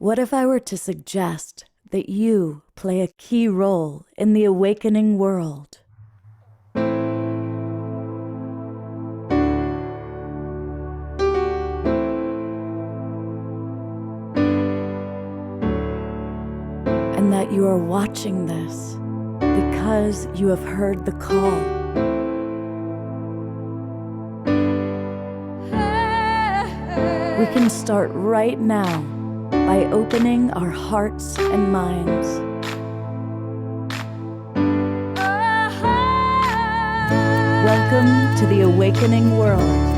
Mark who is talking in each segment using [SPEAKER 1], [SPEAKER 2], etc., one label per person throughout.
[SPEAKER 1] What if I were to suggest that you play a key role in the awakening world? And that you are watching this because you have heard the call. We can start right now by opening our hearts and minds. Welcome to the awakening world.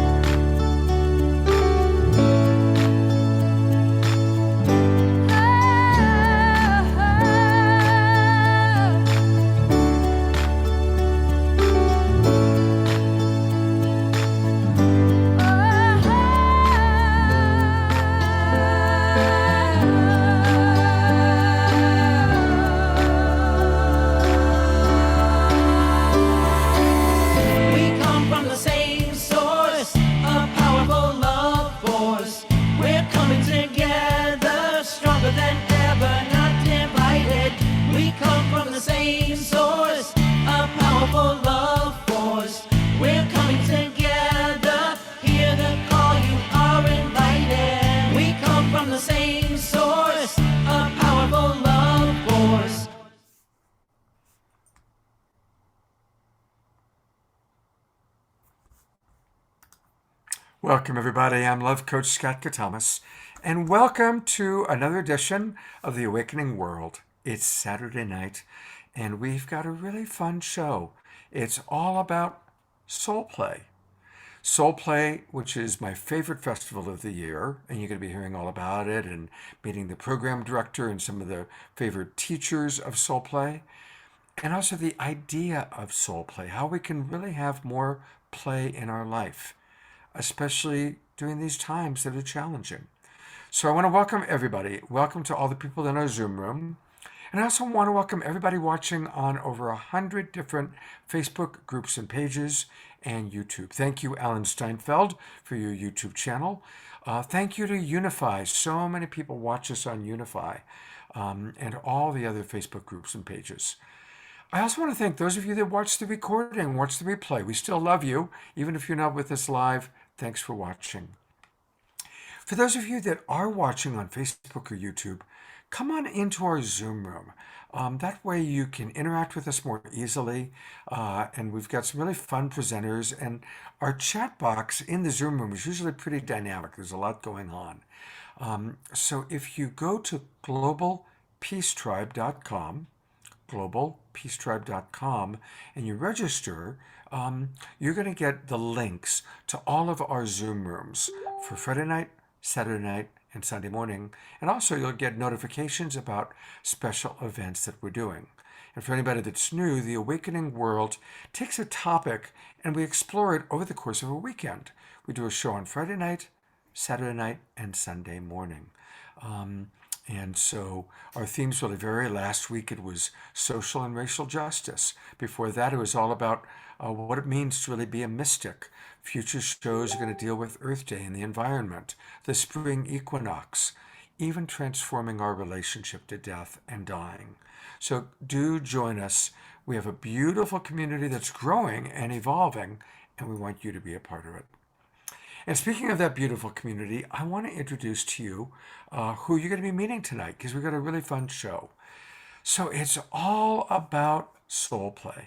[SPEAKER 2] Welcome, everybody. I'm Love Coach Scott Thomas, and welcome to another edition of The Awakening World. It's Saturday night, and we've got a really fun show. It's all about SoulPlay. SoulPlay, which is my favorite festival of the year, and you're going to be hearing all about it and meeting the program director and some of the favorite teachers of SoulPlay, and also the idea of SoulPlay, how we can really have more play in our life, especially during these times that are challenging. So I want to welcome everybody. Welcome to all the people in our Zoom room. And I also want to welcome everybody watching on over 100 different Facebook groups and pages and YouTube. Thank you, Alan Steinfeld, for your YouTube channel. Thank you to Unify. So many people watch us on Unify and all the other Facebook groups and pages. I also want to thank those of you that watch the recording, watch the replay. We still love you, even if you're not with us live. Thanks for watching. For those of you that are watching on Facebook or YouTube, come on into our Zoom room. That way you can interact with us more easily. And we've got some really fun presenters. And our chat box in the Zoom room is usually pretty dynamic. There's a lot going on. So if you go to globalpeacetribe.com, globalpeacetribe.com, and you register, you're going to get the links to all of our Zoom rooms for Friday night, Saturday night, and Sunday morning. And also you'll get notifications about special events that we're doing. And for anybody that's new, the Awakening World takes a topic and we explore it over the course of a weekend. We do a show on Friday night, Saturday night, and Sunday morning. And so our themes really vary. Last week it was social and racial justice. Before that it was all about what it means to really be a mystic. Future shows are going to deal with Earth Day and the environment, the spring equinox, even transforming our relationship to death and dying. So do join us. We have a beautiful community that's growing and evolving, and we want you to be a part of it. And speaking of that beautiful community, I want to introduce to you who you're going to be meeting tonight, because we've got a really fun show. So it's all about SoulPlay.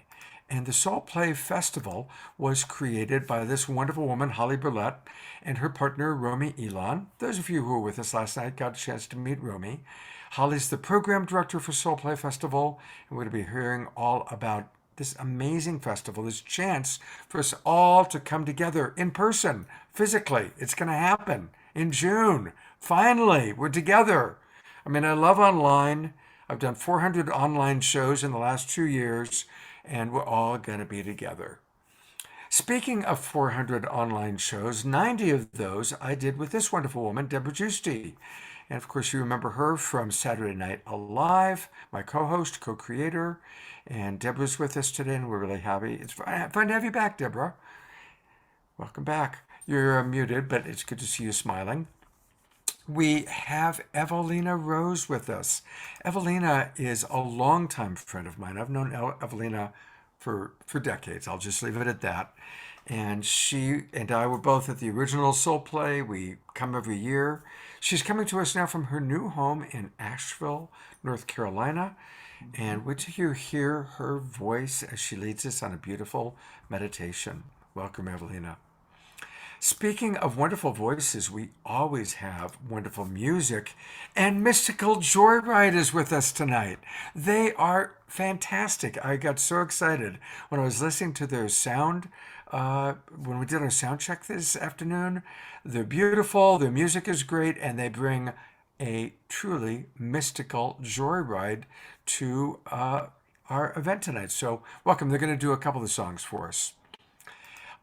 [SPEAKER 2] And the SoulPlay Festival was created by this wonderful woman, Holly Burlett, and her partner, Romy Elon. Those of you who were with us last night got a chance to meet Romy. Holly's the program director for SoulPlay Festival, and we're going to be hearing all about this amazing festival, this chance for us all to come together in person, physically. It's going to happen in June. Finally, we're together. I mean, I love online. I've done 400 online shows in the last 2 years, and we're all going to be together. Speaking of 400 online shows, 90 of those I did with this wonderful woman, Deborah Giusti. And of course, you remember her from Saturday Night Alive, my co-host, co-creator. And Deborah's with us today, and we're really happy. It's fun to have you back, Deborah. Welcome back. You're muted, but it's good to see you smiling. we have Evelina Rose with us. Evelina is a longtime friend of mine. I've known Evelina for decades. I'll just leave it at that. And she and I were both at the original Soul Play. We come every year. She's coming to us now from her new home in Asheville, North Carolina. And wait till you hear her voice as she leads us on a beautiful meditation. Welcome, Evelina. Speaking of wonderful voices, we always have wonderful music, and Mystical Joyride is with us tonight. They are fantastic. I got so excited when I was listening to their sound when we did our sound check this afternoon. They're beautiful, their music is great, and they bring a truly mystical joyride to our event tonight. So, welcome. They're going to do a couple of songs for us.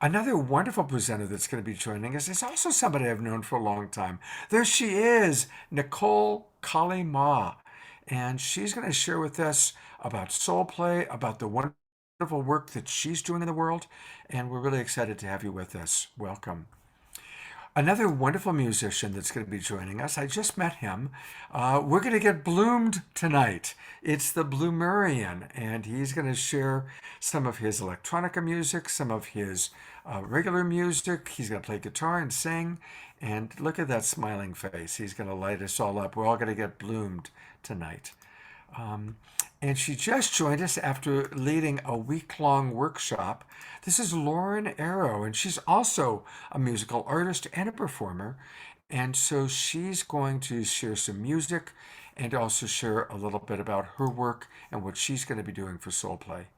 [SPEAKER 2] Another wonderful presenter that's going to be joining us is also somebody I've known for a long time. There she is, Nicole Kali Ma. And she's going to share with us about soul play, about the wonderful work that she's doing in the world. And we're really excited to have you with us. Welcome. Another wonderful musician that's going to be joining us. I just met him. We're going to get bloomed tonight. It's the Bloomerian, and he's going to share some of his electronica music, some of his regular music. He's going to play guitar and sing. And look at that smiling face. He's going to light us all up. We're all going to get bloomed tonight. And she just joined us after leading a week-long workshop. This is Lauren Arrow, and she's also a musical artist and a performer. And so she's going to share some music and also share a little bit about her work and what she's going to be doing for Soul Play.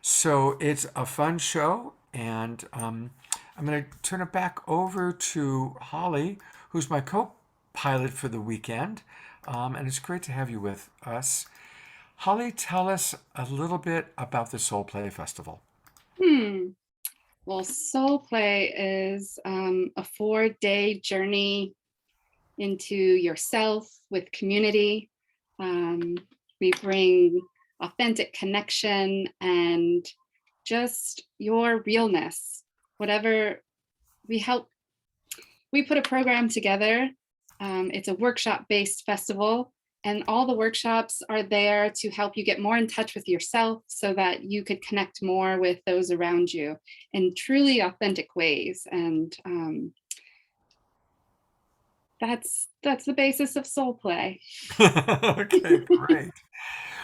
[SPEAKER 2] So it's a fun show, and I'm going to turn it back over to Holly, who's my co-pilot for the weekend. And it's great to have you with us. Holly, tell us a little bit about the Soul Play Festival.
[SPEAKER 3] Well, Soul Play is a 4-day journey into yourself with community. We bring authentic connection and just your realness. Whatever we put a program together. It's a workshop-based festival. And all the workshops are there to help you get more in touch with yourself so that you could connect more with those around you in truly authentic ways. And that's the basis of Soul Play.
[SPEAKER 2] Okay, great.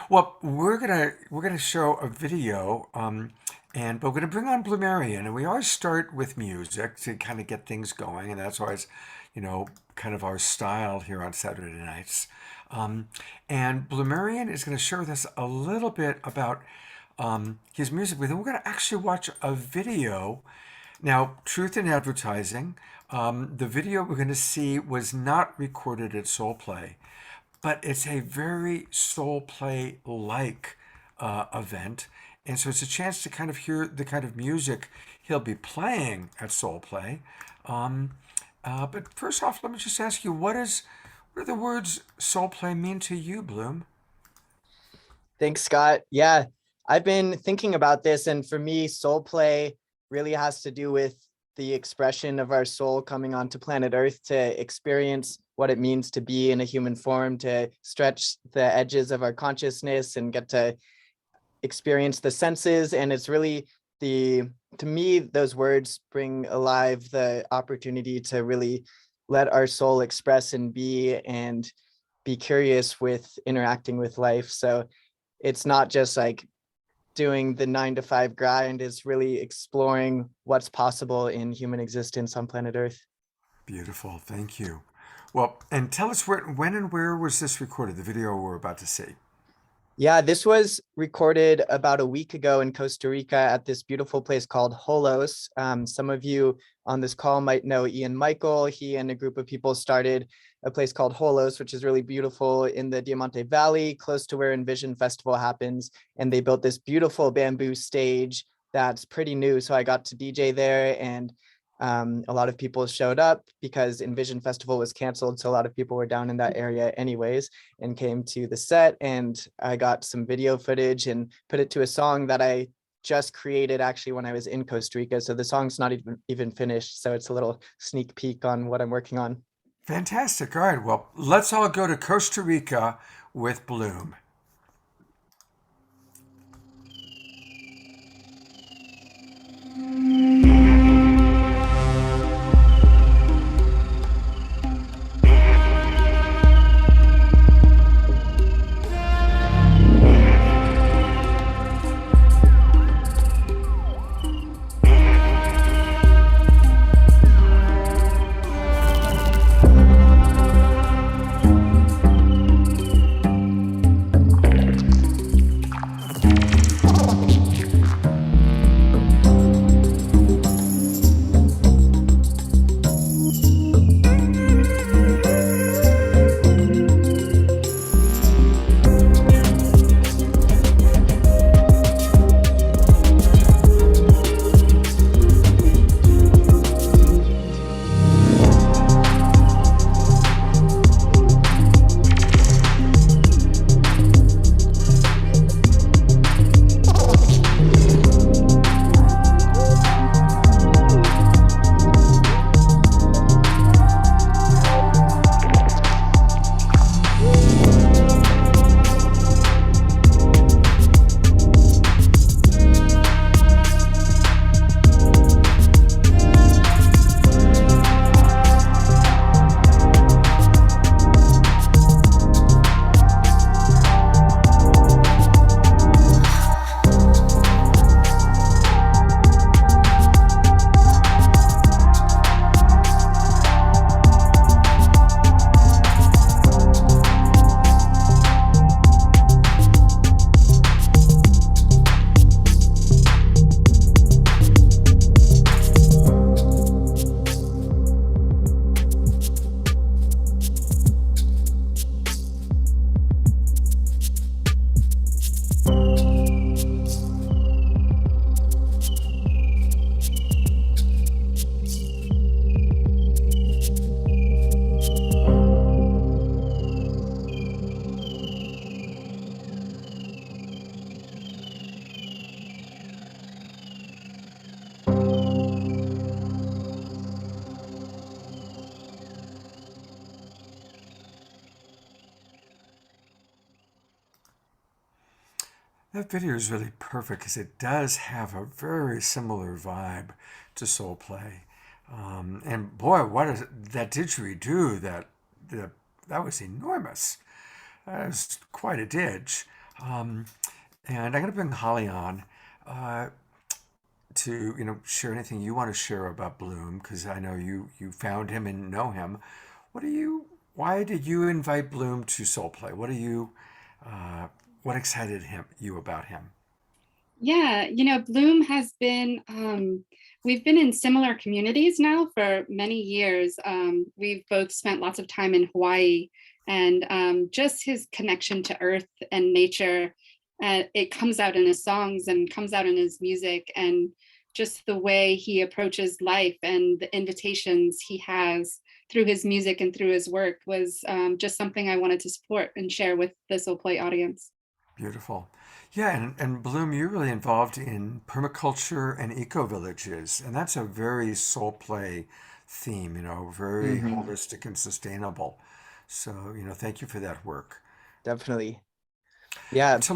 [SPEAKER 2] Well, we're gonna show a video, but we're gonna bring on Blue Marion, and we always start with music to kind of get things going, and that's always, kind of our style here on Saturday nights. And Blue Marion is going to share with us a little bit about his music. But then we're going to actually watch a video. Now, truth in advertising, the video we're going to see was not recorded at Soul Play, but it's a very Soul Play like event. And so it's a chance to kind of hear the kind of music he'll be playing at Soul Play. But first off, let me just ask you, what do the words Soul Play mean to you, Bloom?
[SPEAKER 4] Thanks, Scott. Yeah, I've been thinking about this, and for me, Soul Play really has to do with the expression of our soul coming onto planet Earth to experience what it means to be in a human form, to stretch the edges of our consciousness and get to experience the senses. And it's really to me, those words bring alive the opportunity to really let our soul express and be curious with interacting with life. So it's not just like doing the 9-to-5 grind, it's really exploring what's possible in human existence on planet Earth.
[SPEAKER 2] Beautiful, thank you. Well, and tell us when and where was this recorded, the video we're about to see?
[SPEAKER 4] Yeah, this was recorded about a week ago in Costa Rica at this beautiful place called Holos. Some of you on this call might know Ian Michael. He and a group of people started a place called Holos, which is really beautiful in the Diamante Valley, close to where Envision Festival happens. And they built this beautiful bamboo stage that's pretty new. So I got to DJ there, and a lot of people showed up because Envision Festival was canceled. So a lot of people were down in that area anyways and came to the set. And I got some video footage and put it to a song that I just created actually when I was in Costa Rica. So the song's not even finished. So it's a little sneak peek on what I'm working on.
[SPEAKER 2] Fantastic. All right. Well, let's all go to Costa Rica with Bloom. That video is really perfect because it does have a very similar vibe to SoulPlay. And boy, what is that didgeridoo? That was enormous. That was quite a didge. Um, and I'm going to bring Holly on to share anything you want to share about Bloom because I know you found him and know him. What do you? Why did you invite Bloom to SoulPlay? Uh, what excited you about him?
[SPEAKER 3] Yeah, Bloom has been, we've been in similar communities now for many years. We've both spent lots of time in Hawaii, and just his connection to earth and nature, it comes out in his songs and comes out in his music, and just the way he approaches life and the invitations he has through his music and through his work was just something I wanted to support and share with the Soul Play audience.
[SPEAKER 2] Beautiful. Yeah, and Bloom, you're really involved in permaculture and eco villages, and that's a very soul play theme, very
[SPEAKER 4] Hmm.
[SPEAKER 2] holistic and sustainable. So, thank you for that work.
[SPEAKER 4] Definitely. Yeah.
[SPEAKER 2] To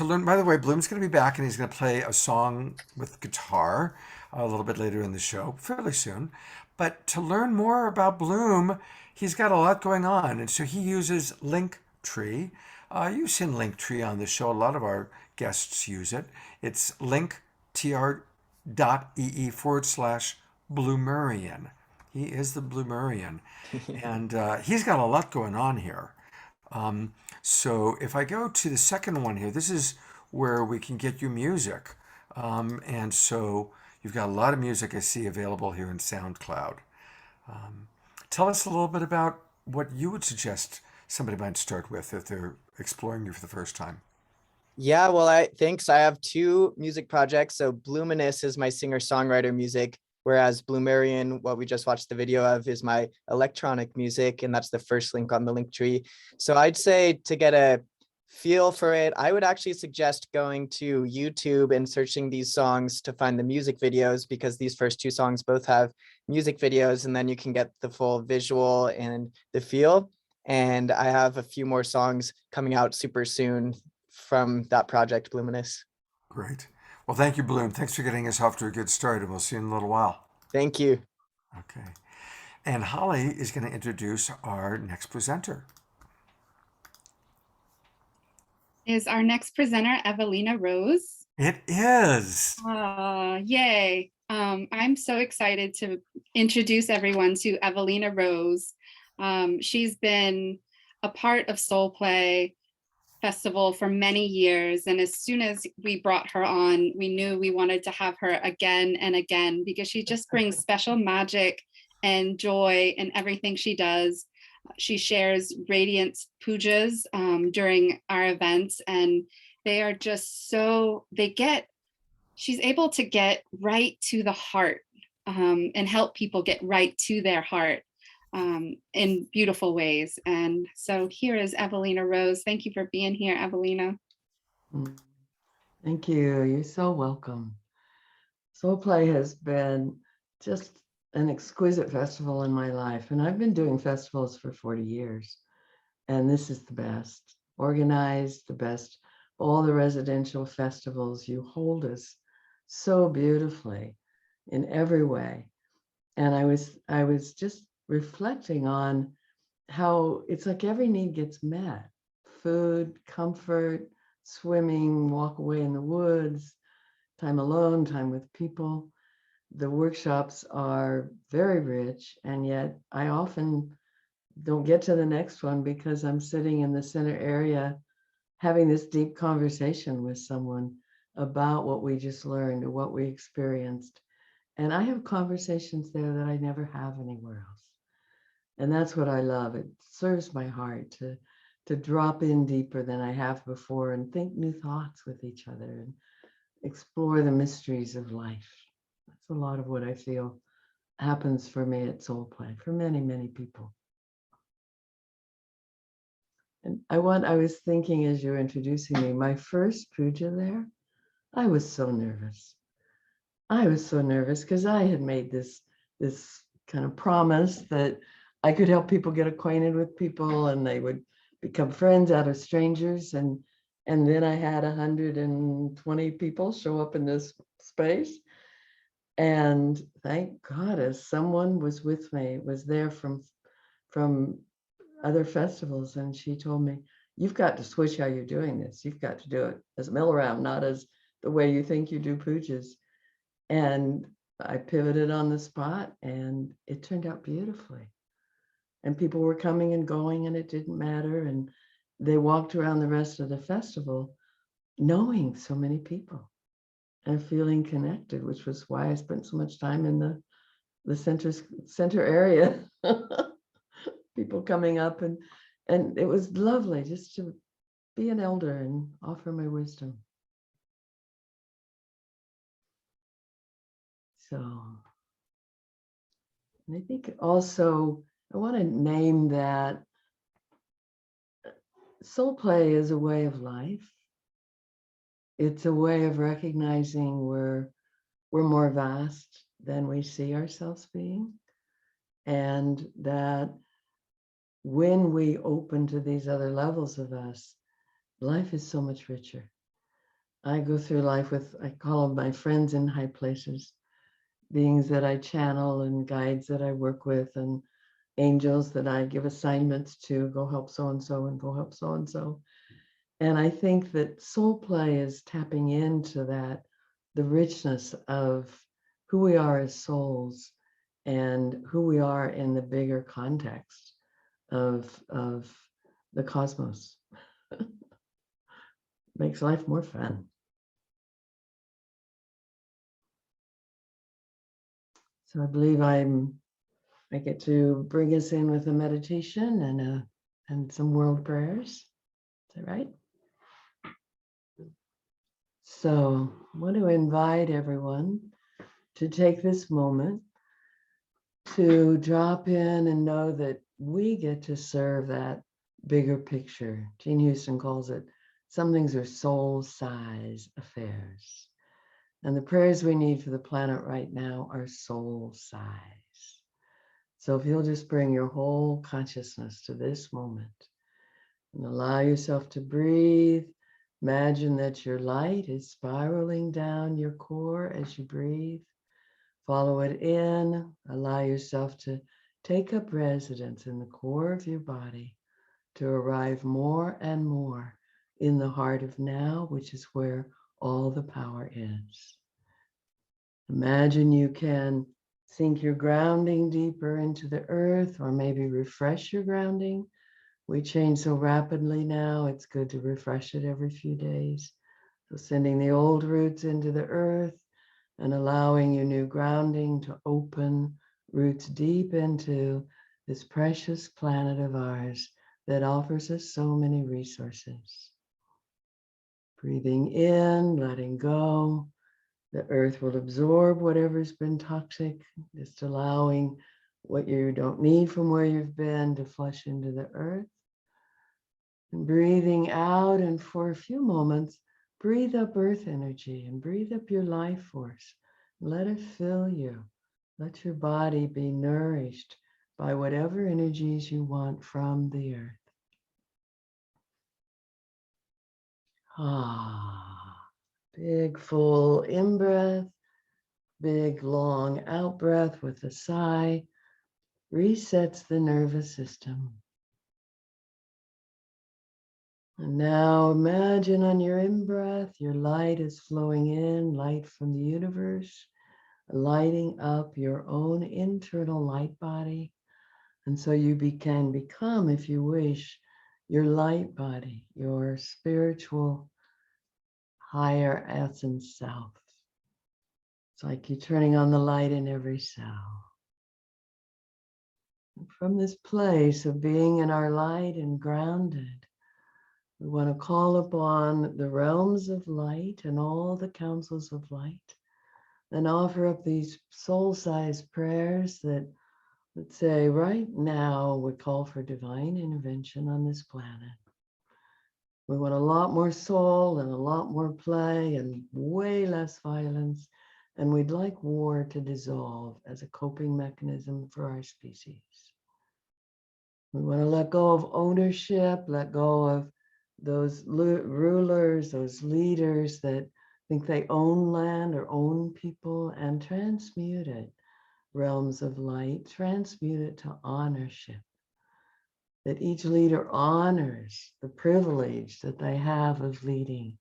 [SPEAKER 2] learn, by the way, Bloom's going to be back and he's going to play a song with guitar a little bit later in the show, fairly soon. But to learn more about Bloom, he's got a lot going on. And so he uses Linktree. You've seen Linktree on the show. A lot of our guests use it. It's linktr.ee/Bloomerian. He is the Bloomerian. And he's got a lot going on here. So if I go to the second one here, this is where we can get you music. And so you've got a lot of music I see available here in SoundCloud. Tell us a little bit about what you would suggest somebody might start with if they're exploring you for the first time.
[SPEAKER 4] Yeah, well, thanks. I have two music projects. So Bluminous is my singer-songwriter music, whereas Bloomerian, what we just watched the video of, is my electronic music, and that's the first link on the link tree. So I'd say to get a feel for it, I would actually suggest going to YouTube and searching these songs to find the music videos, because these first two songs both have music videos, and then you can get the full visual and the feel. And I have a few more songs coming out super soon from that project, Luminous.
[SPEAKER 2] Great. Well, thank you, Bloom. Thanks for getting us off to a good start, and we'll see you in a little while.
[SPEAKER 4] Thank you.
[SPEAKER 2] Okay. And Holly is going to introduce our next presenter.
[SPEAKER 3] Is our next presenter Evelina Rose?
[SPEAKER 2] It is.
[SPEAKER 3] Yay. I'm so excited to introduce everyone to Evelina Rose. She's been a part of SoulPlay Festival for many years. And as soon as we brought her on, we knew we wanted to have her again and again, because she just brings special magic and joy in everything she does. She shares radiant pujas during our events, and they are just so, she's able to get right to the heart and help people get right to their heart in beautiful ways. And so here is Evelina Rose. Thank you for being here, Evelina.
[SPEAKER 5] Thank you. You're so welcome. SoulPlay has been just an exquisite festival in my life. And I've been doing festivals for 40 years. And this is the best. Organized, the best. All the residential festivals, you hold us so beautifully in every way. And I was just reflecting on how it's like every need gets met. Food, comfort, swimming, walk away in the woods, time alone, time with people. The workshops are very rich, and yet I often don't get to the next one because I'm sitting in the center area having this deep conversation with someone about what we just learned or what we experienced. And I have conversations there that I never have anywhere else. And that's what I love. It serves my heart to drop in deeper than I have before and think new thoughts with each other and explore the mysteries of life. That's a lot of what I feel happens for me at SoulPlay, for many, many people. And I was thinking as you were introducing me, my first puja there, I was so nervous. I was so nervous because I had made this kind of promise that I could help people get acquainted with people and they would become friends out of strangers. And then I had 120 people show up in this space. And thank God, as someone was with me, was there from other festivals, and she told me, you've got to switch how you're doing this. You've got to do it as a mill-around, not as the way you think you do pujas. And I pivoted on the spot, and it turned out beautifully. And people were coming and going, and it didn't matter. And they walked around the rest of the festival knowing so many people and feeling connected, which was why I spent so much time in the center area. People coming up, and it was lovely just to be an elder and offer my wisdom. So, and I think also I want to name that SoulPlay is a way of life. It's a way of recognizing we're more vast than we see ourselves being, and that when we open to these other levels of us, life is so much richer. I go through life with, I call them my friends in high places, beings that I channel and guides that I work with and angels that I give assignments to, go help so-and-so and go help so-and-so. And I think that SoulPlay is tapping into that, the richness of who we are as souls and who we are in the bigger context of the cosmos. Makes life more fun. So I believe I get to bring us in with a meditation and some world prayers. Is that right? So I want to invite everyone to take this moment to drop in and know that we get to serve that bigger picture. Gene Houston calls it, some things are soul size affairs. And the prayers we need for the planet right now are soul size. So if you'll just bring your whole consciousness to this moment and allow yourself to breathe, imagine that your light is spiraling down your core as you breathe. Follow it in, allow yourself to take up residence in the core of your body to arrive more and more in the heart of now, which is where all the power is. Imagine you can sink your grounding deeper into the earth, or maybe refresh your grounding. We change so rapidly now, it's good to refresh it every few days. So sending the old roots into the earth and allowing your new grounding to open roots deep into this precious planet of ours that offers us so many resources. Breathing in, letting go. The earth will absorb whatever's been toxic, just allowing what you don't need from where you've been to flush into the earth. And breathing out, and for a few moments, breathe up earth energy and breathe up your life force. Let it fill you. Let your body be nourished by whatever energies you want from the earth. Big full in-breath, big long out-breath with a sigh, resets the nervous system. And now imagine on your in-breath, your light is flowing in, light from the universe, lighting up your own internal light body. And so you can become, if you wish, your light body, your spiritual higher essence self. It's like you're turning on the light in every cell. And from this place of being in our light and grounded, we want to call upon the realms of light and all the councils of light and offer up these soul-sized prayers that would say, right now, we call for divine intervention on this planet. We want a lot more soul and a lot more play and way less violence. And we'd like war to dissolve as a coping mechanism for our species. We want to let go of ownership, let go of those rulers, those leaders that think they own land or own people, and transmute it, realms of light, transmute it to honorship. That each leader honors the privilege that they have of leading,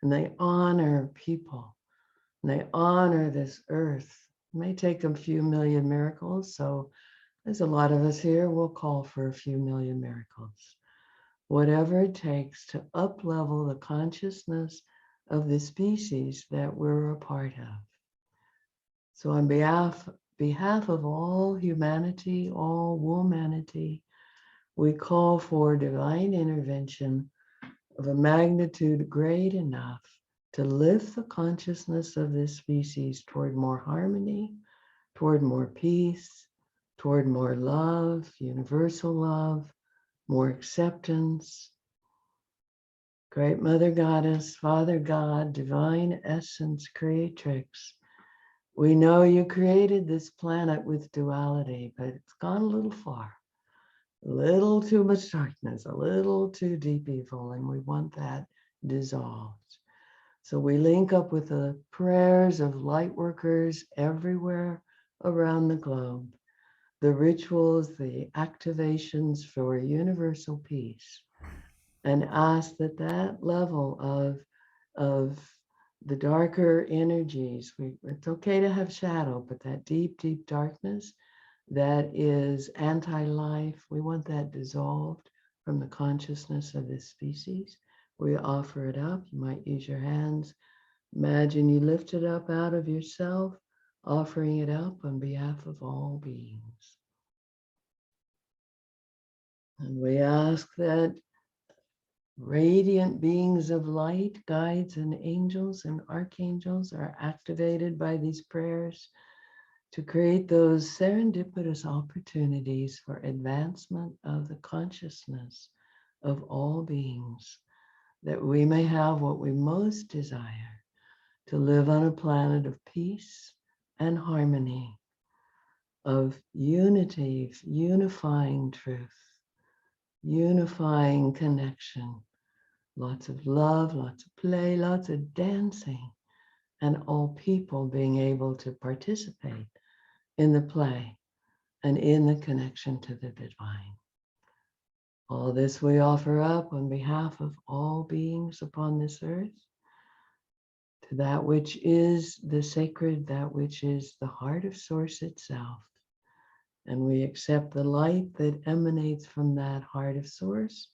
[SPEAKER 5] and they honor people, and they honor this earth. It may take a few million miracles, so there's a lot of us here, we'll call for a few million miracles. Whatever it takes to up-level the consciousness of the species that we're a part of. So on behalf of all humanity, all womanity, we call for divine intervention of a magnitude great enough to lift the consciousness of this species toward more harmony, toward more peace, toward more love, universal love, more acceptance. Great Mother Goddess, Father God, Divine Essence, Creatrix, we know you created this planet with duality, but it's gone a little far. A little too much darkness, a little too deep evil, and we want that dissolved. So we link up with the prayers of light workers everywhere around the globe, the rituals, the activations for universal peace, and ask that that level of the darker energies, it's okay to have shadow, but that deep, deep darkness, that is anti-life, we want that dissolved from the consciousness of this species. We offer it up. You might use your hands. Imagine you lift it up out of yourself, offering it up on behalf of all beings. And we ask that radiant beings of light, guides and angels and archangels are activated by these prayers to create those serendipitous opportunities for advancement of the consciousness of all beings, that we may have what we most desire, to live on a planet of peace and harmony, of unity, unifying truth, unifying connection, lots of love, lots of play, lots of dancing, and all people being able to participate in the play and in the connection to the divine. All this we offer up on behalf of all beings upon this earth, to that which is the sacred, that which is the heart of Source itself. And we accept the light that emanates from that heart of Source,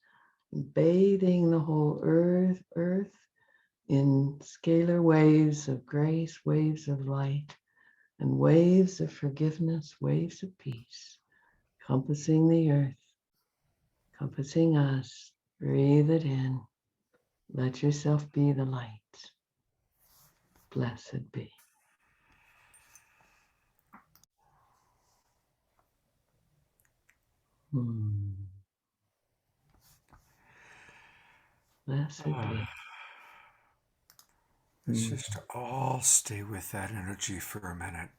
[SPEAKER 5] bathing the whole earth in scalar waves of grace, waves of light, and waves of forgiveness, waves of peace, encompassing the earth, encompassing us. Breathe it in. Let yourself be the light. Blessed be. Blessed be.
[SPEAKER 2] Let's just all stay with that energy for a minute.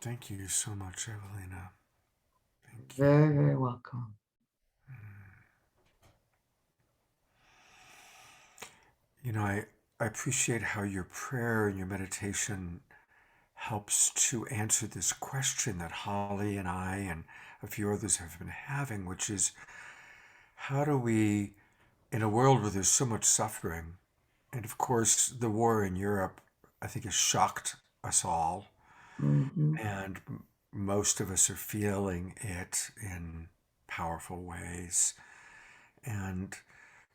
[SPEAKER 2] Thank you so much, Evelina. Thank you.
[SPEAKER 5] Very, very welcome.
[SPEAKER 2] You know, I appreciate how your prayer and your meditation helps to answer this question that Holly and I and a few others have been having, which is how do we, in a world where there's so much suffering, and of course the war in Europe, I think, has shocked us all, and most of us are feeling it in powerful ways. And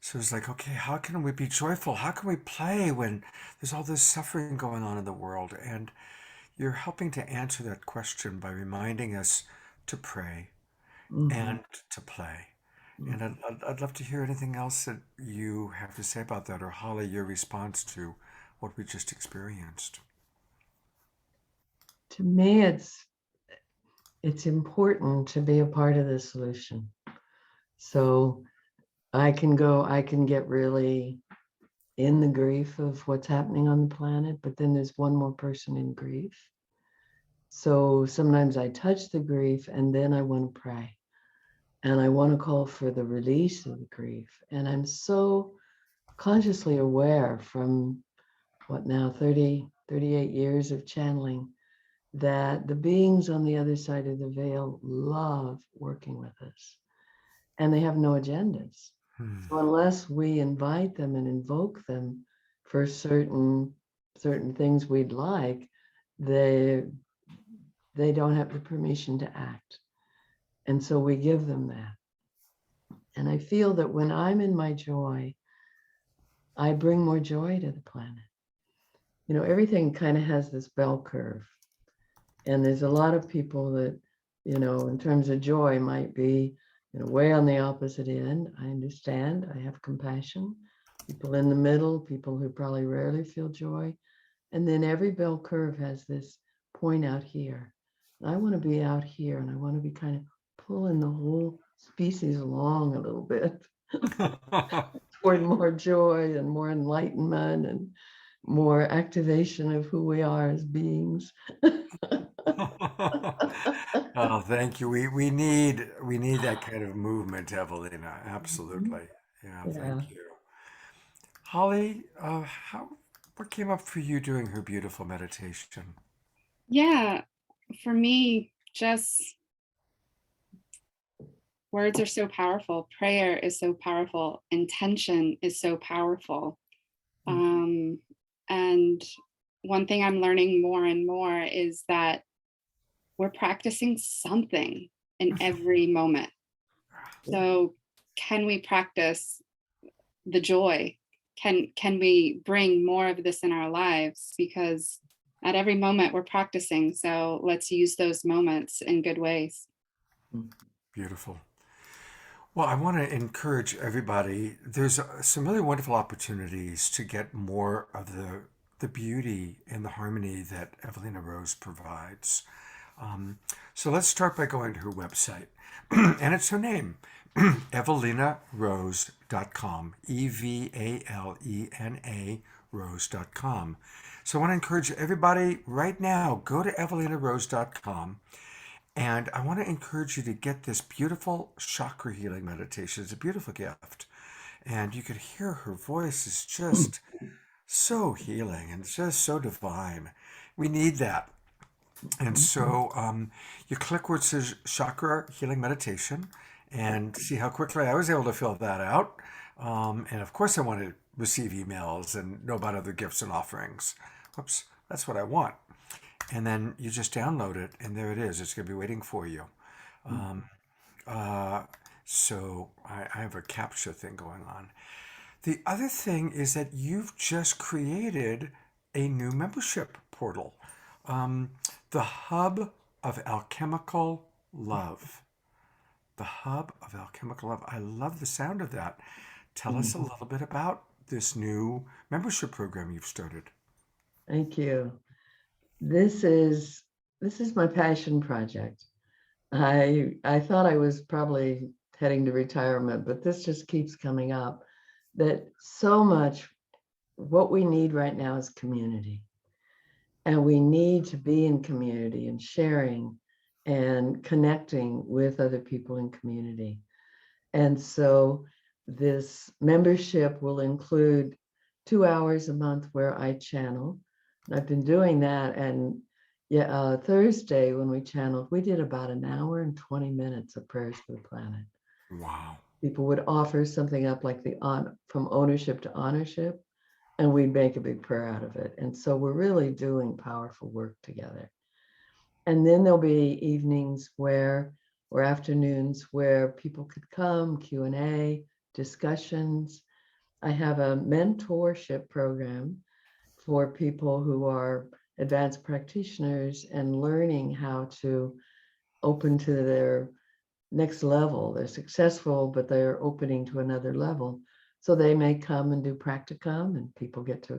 [SPEAKER 2] so it's like, okay, how can we be joyful? How can we play when there's all this suffering going on in the world? And you're helping to answer that question by reminding us to pray and to play. And I'd love to hear anything else that you have to say about that, or Holly, your response to what we just experienced.
[SPEAKER 5] To me, it's important to be a part of the solution. So I can get really in the grief of what's happening on the planet, but then there's one more person in grief. So sometimes I touch the grief and then I want to pray. And I want to call for the release of the grief. And I'm so consciously aware from what now, 38 years of channeling, that the beings on the other side of the veil love working with us. And they have no agendas. So unless we invite them and invoke them for certain things we'd like, they don't have the permission to act. And so we give them that. And I feel that when I'm in my joy, I bring more joy to the planet. You know, everything kind of has this bell curve. And there's a lot of people that, you know, in terms of joy might be, you know, way on the opposite end. I understand. I have compassion. People in the middle, people who probably rarely feel joy. And then every bell curve has this point out here. And I want to be out here, and I want to be kind of pulling the whole species along a little bit toward more joy and more enlightenment and more activation of who we are as beings.
[SPEAKER 2] Oh, thank you. We need that kind of movement, Evelina. Absolutely. Yeah, thank you. Holly, what came up for you during her beautiful meditation?
[SPEAKER 3] Yeah, for me, just words are so powerful. Prayer is so powerful. Intention is so powerful. And one thing I'm learning more and more is that we're practicing something in every moment. So can we practice the joy? Can we bring more of this in our lives? Because at every moment we're practicing. So let's use those moments in good ways.
[SPEAKER 2] Beautiful. Well, I want to encourage everybody. There's some really wonderful opportunities to get more of the beauty and the harmony that Evelina Rose provides. So let's start by going to her website. And it's her name, evelinarose.com, EVALENA rose.com. So I want to encourage everybody right now, go to evelinarose.com. And I want to encourage you to get this beautiful chakra healing meditation. It's a beautiful gift. And you could hear her voice is just so healing and just so divine. We need that. And so you click where it says chakra healing meditation and see how quickly I was able to fill that out. And of course, I want to receive emails and know about other gifts and offerings. Whoops, that's what I want. And then you just download it, and there it is. It's going to be waiting for you. Uh, so I have a capture thing going on. The other thing is that you've just created a new membership portal, um, the Hub of Alchemical Love. The Hub of Alchemical Love. I love the sound of that. Tell us a little bit about this new membership program you've started.
[SPEAKER 5] Thank you. This is my passion project. I thought I was probably heading to retirement, but this just keeps coming up, that so much what we need right now is community. And we need to be in community and sharing and connecting with other people in community. And so this membership will include 2 hours a month where I channel. And I've been doing that. And yeah, Thursday when we channeled, we did about an hour and 20 minutes of prayers for the planet.
[SPEAKER 2] Wow.
[SPEAKER 5] People would offer something up like from ownership to honorship, and we'd make a big prayer out of it. And so we're really doing powerful work together. And then there'll be evenings or afternoons where people could come, Q&A, discussions. I have a mentorship program for people who are advanced practitioners and learning how to open to their next level. They're successful, but they're opening to another level. So they may come and do practicum, and people get to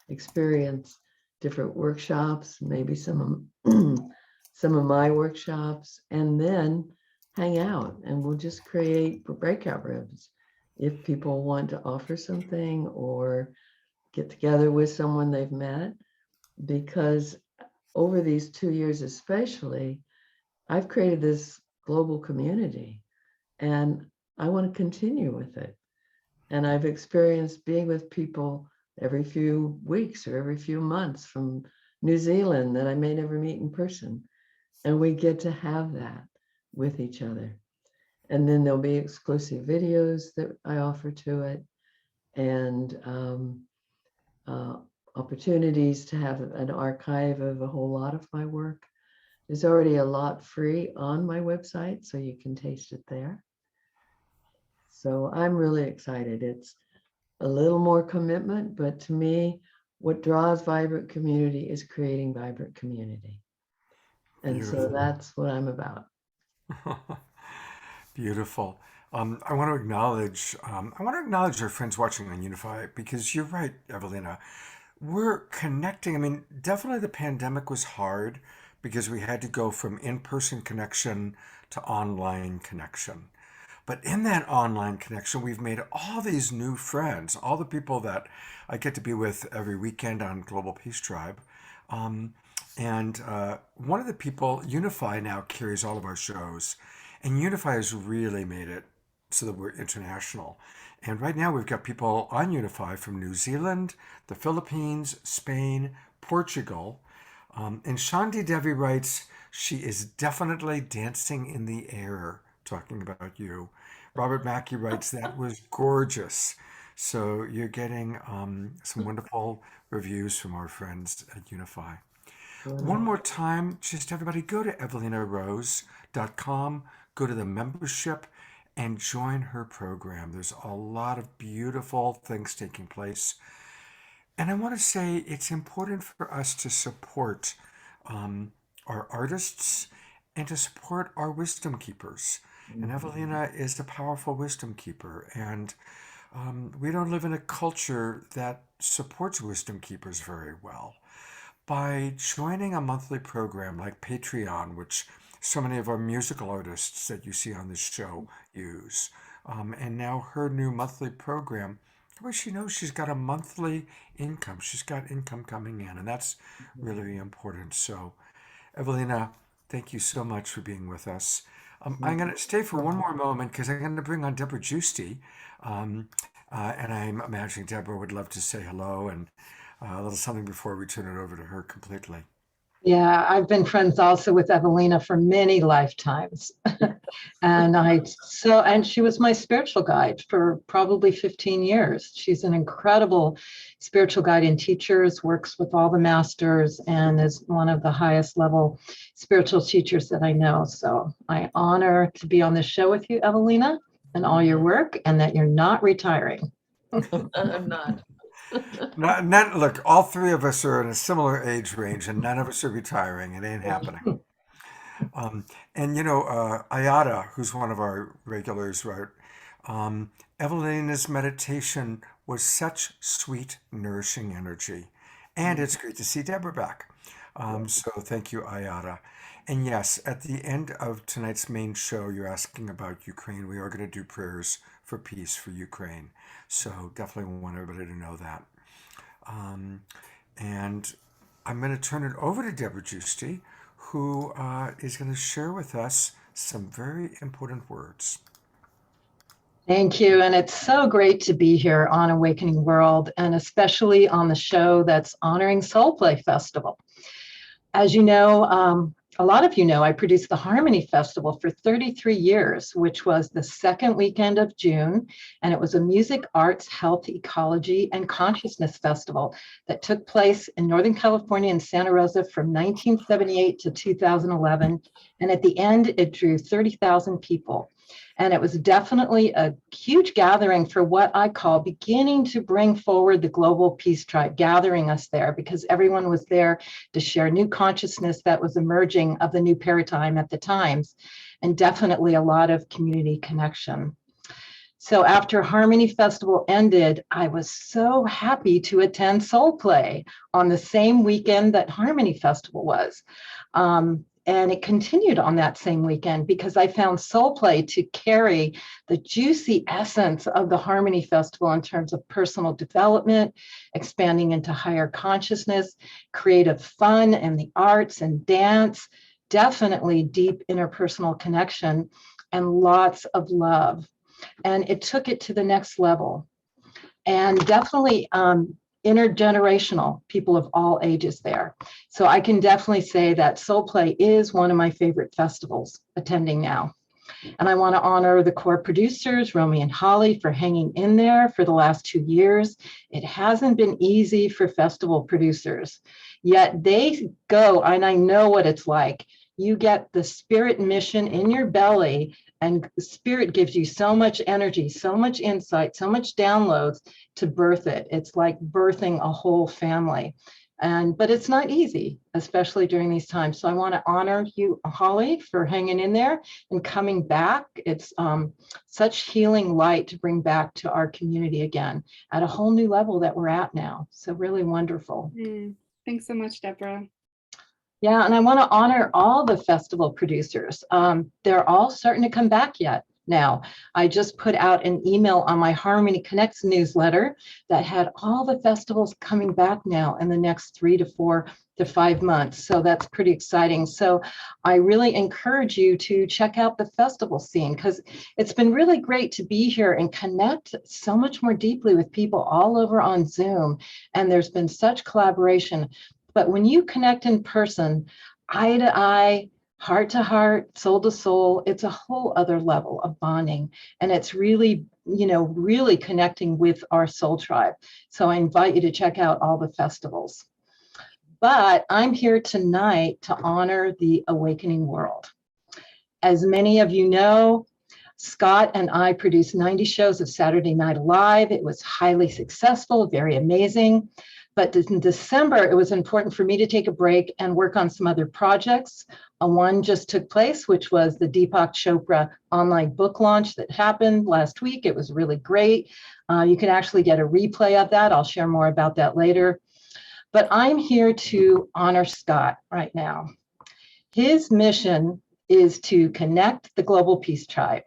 [SPEAKER 5] experience different workshops, maybe some of my workshops, and then hang out. And we'll just create breakout rooms if people want to offer something or get together with someone they've met. Because over these 2 years especially, I've created this global community, and I want to continue with it. And I've experienced being with people every few weeks or every few months from New Zealand that I may never meet in person. And we get to have that with each other. And then there'll be exclusive videos that I offer to it, and opportunities to have an archive of a whole lot of my work. There's already a lot free on my website, so you can taste it there. So I'm really excited. It's a little more commitment, but to me, what draws vibrant community is creating vibrant community. And so
[SPEAKER 2] Beautiful.
[SPEAKER 5] that's what I'm about.
[SPEAKER 2] Beautiful. I want to acknowledge our friends watching on Unify, because you're right, Evelina. We're connecting. I mean, definitely the pandemic was hard because we had to go from in-person connection to online connection. But in that online connection, we've made all these new friends, all the people that I get to be with every weekend on Global Peace Tribe. And one of the people, Unify now carries all of our shows. And Unify has really made it so that we're international. And right now we've got people on Unify from New Zealand, the Philippines, Spain, Portugal. And Shandi Devi writes, she is definitely dancing in the air, talking about you. Robert Mackey writes, that was gorgeous. So you're getting some wonderful reviews from our friends at Unify. One more time, just everybody go to evelinarose.com, go to the membership, and join her program. There's a lot of beautiful things taking place. And I want to say it's important for us to support our artists and to support our wisdom keepers. And Evelina is the powerful wisdom keeper. And we don't live in a culture that supports wisdom keepers very well. by joining a monthly program like Patreon, which so many of our musical artists that you see on this show use. And now her new monthly program, well, she knows she's got a monthly income. She's got income coming in, and that's really important. So, Evelina, thank you so much for being with us. I'm going to stay for one more moment because I'm going to bring on Deborah Giusti. And I'm imagining Deborah would love to say hello and a little something before we turn it over to her completely.
[SPEAKER 6] Yeah, I've been friends also with Evelina for many lifetimes. And she was my spiritual guide for probably 15 years. She's an incredible spiritual guide and teachers, works with all the masters, and is one of the highest level spiritual teachers that I know. So I honor to be on this show with you, Evelina, and all your work, and that you're not retiring.
[SPEAKER 5] I'm not.
[SPEAKER 2] Look, all three of us are in a similar age range, and none of us are retiring. It ain't happening. And Ayada, who's one of our regulars, wrote, Evelina's meditation was such sweet, nourishing energy. And it's great to see Deborah back. So thank you, Ayada. And yes, at the end of tonight's main show, you're asking about Ukraine. We are going to do prayers for peace for Ukraine. So definitely want everybody to know that. And I'm going to turn it over to Deborah Giusti, who is going to share with us some very important words.
[SPEAKER 6] Thank you. And it's so great to be here on Awakening World, and especially on the show that's honoring SoulPlay Festival. As you know, a lot of you know, I produced the Harmony Festival for 33 years, which was the second weekend of June. And it was a music, arts, health, ecology, and consciousness festival that took place in Northern California and Santa Rosa from 1978 to 2011. And at the end, it drew 30,000 people. And it was definitely a huge gathering for what I call beginning to bring forward the global peace tribe, gathering us there because everyone was there to share new consciousness that was emerging of the new paradigm at the times, and definitely a lot of community connection. So after Harmony Festival ended, I was so happy to attend SoulPlay on the same weekend that Harmony Festival was. And it continued on that same weekend because I found SoulPlay to carry the juicy essence of the Harmony Festival in terms of personal development, expanding into higher consciousness, creative fun, and the arts and dance, definitely deep interpersonal connection, and lots of love. And it took it to the next level. And definitely intergenerational, people of all ages there. So I can definitely say that SoulPlay is one of my favorite festivals attending now. And I want to honor the core producers, Romy and Holly, for hanging in there for the last 2 years. It hasn't been easy for festival producers, yet they go, and I know what it's like. You get the spirit mission in your belly, and spirit gives you so much energy, so much insight, so much downloads to birth it. It's like birthing a whole family. But it's not easy, especially during these times. So I want to honor you, Holly, for hanging in there and coming back. It's such healing light to bring back to our community again at a whole new level that we're at now. So really wonderful.
[SPEAKER 3] Thanks so much, Deborah.
[SPEAKER 6] Yeah, and I want to honor all the festival producers. They're all starting to come back yet now. I just put out an email on my Harmony Connects newsletter that had all the festivals coming back now in the next 3 to 4 to 5 months. So that's pretty exciting. So I really encourage you to check out the festival scene because it's been really great to be here and connect so much more deeply with people all over on Zoom. And there's been such collaboration. But when you connect in person, eye to eye, heart to heart, soul to soul, it's a whole other level of bonding. And it's really, really connecting with our soul tribe. So I invite you to check out all the festivals. But I'm here tonight to honor the awakening world. As many of you know, Scott and I produced 90 shows of Saturday Night Live. It was highly successful, very amazing. But in December, it was important for me to take a break and work on some other projects. One just took place, which was the Deepak Chopra online book launch that happened last week. It was really great. You can actually get a replay of that. I'll share more about that later. But I'm here to honor Scott right now. His mission is to connect the Global Peace Tribe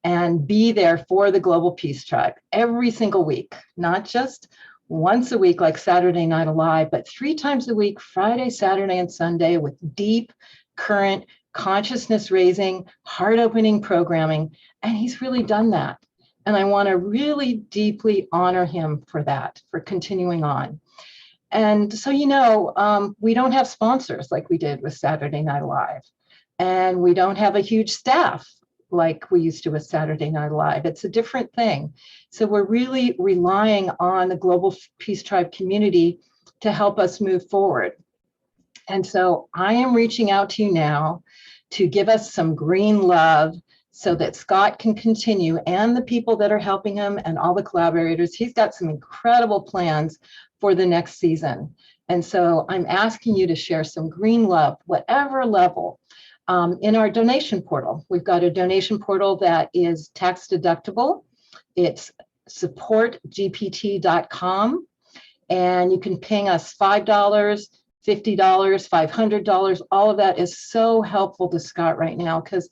[SPEAKER 6] and be there for the Global Peace Tribe every single week, not just once a week like Saturday Night Alive, but 3 times a week, Friday, Saturday, and Sunday, with deep, current, consciousness raising, heart opening programming. And he's really done that. And I want to really deeply honor him for that, for continuing on. And so, we don't have sponsors like we did with Saturday Night Live. And we don't have a huge staff like we used to with Saturday Night Live. It's a different thing. So we're really relying on the Global Peace Tribe community to help us move forward. And so I am reaching out to you now to give us some green love so that Scott can continue, and the people that are helping him and all the collaborators. He's got some incredible plans for the next season. And so I'm asking you to share some green love, whatever level, in our donation portal. We've got a donation portal that is tax deductible. It's supportgpt.com. And you can ping us $5, $50, $500. All of that is so helpful to Scott right now, because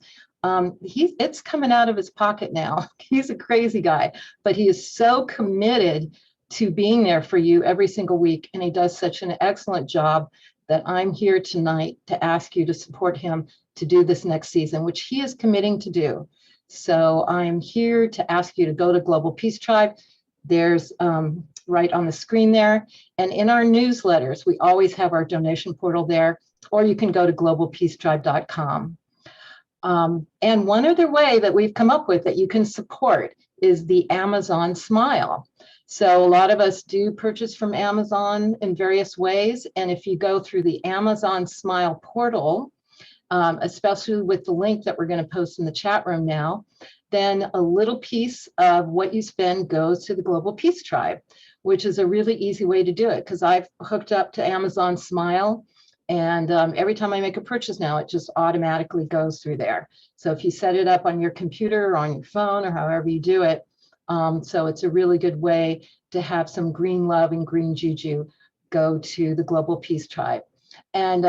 [SPEAKER 6] it's coming out of his pocket now. He's a crazy guy, but he is so committed to being there for you every single week. And he does such an excellent job that I'm here tonight to ask you to support him to do this next season, which he is committing to do. So I'm here to ask you to go to Global Peace Tribe. There's right on the screen there. And in our newsletters, we always have our donation portal there, or you can go to globalpeacetribe.com. And one other way that we've come up with that you can support is the Amazon Smile. So a lot of us do purchase from Amazon in various ways. And if you go through the Amazon Smile portal, especially with the link that we're going to post in the chat room now, then a little piece of what you spend goes to the Global Peace Tribe, which is a really easy way to do it, because I've hooked up to Amazon Smile. And every time I make a purchase now, it just automatically goes through there. So if you set it up on your computer or on your phone or however you do it, so it's a really good way to have some green love and green juju go to the Global Peace Tribe. And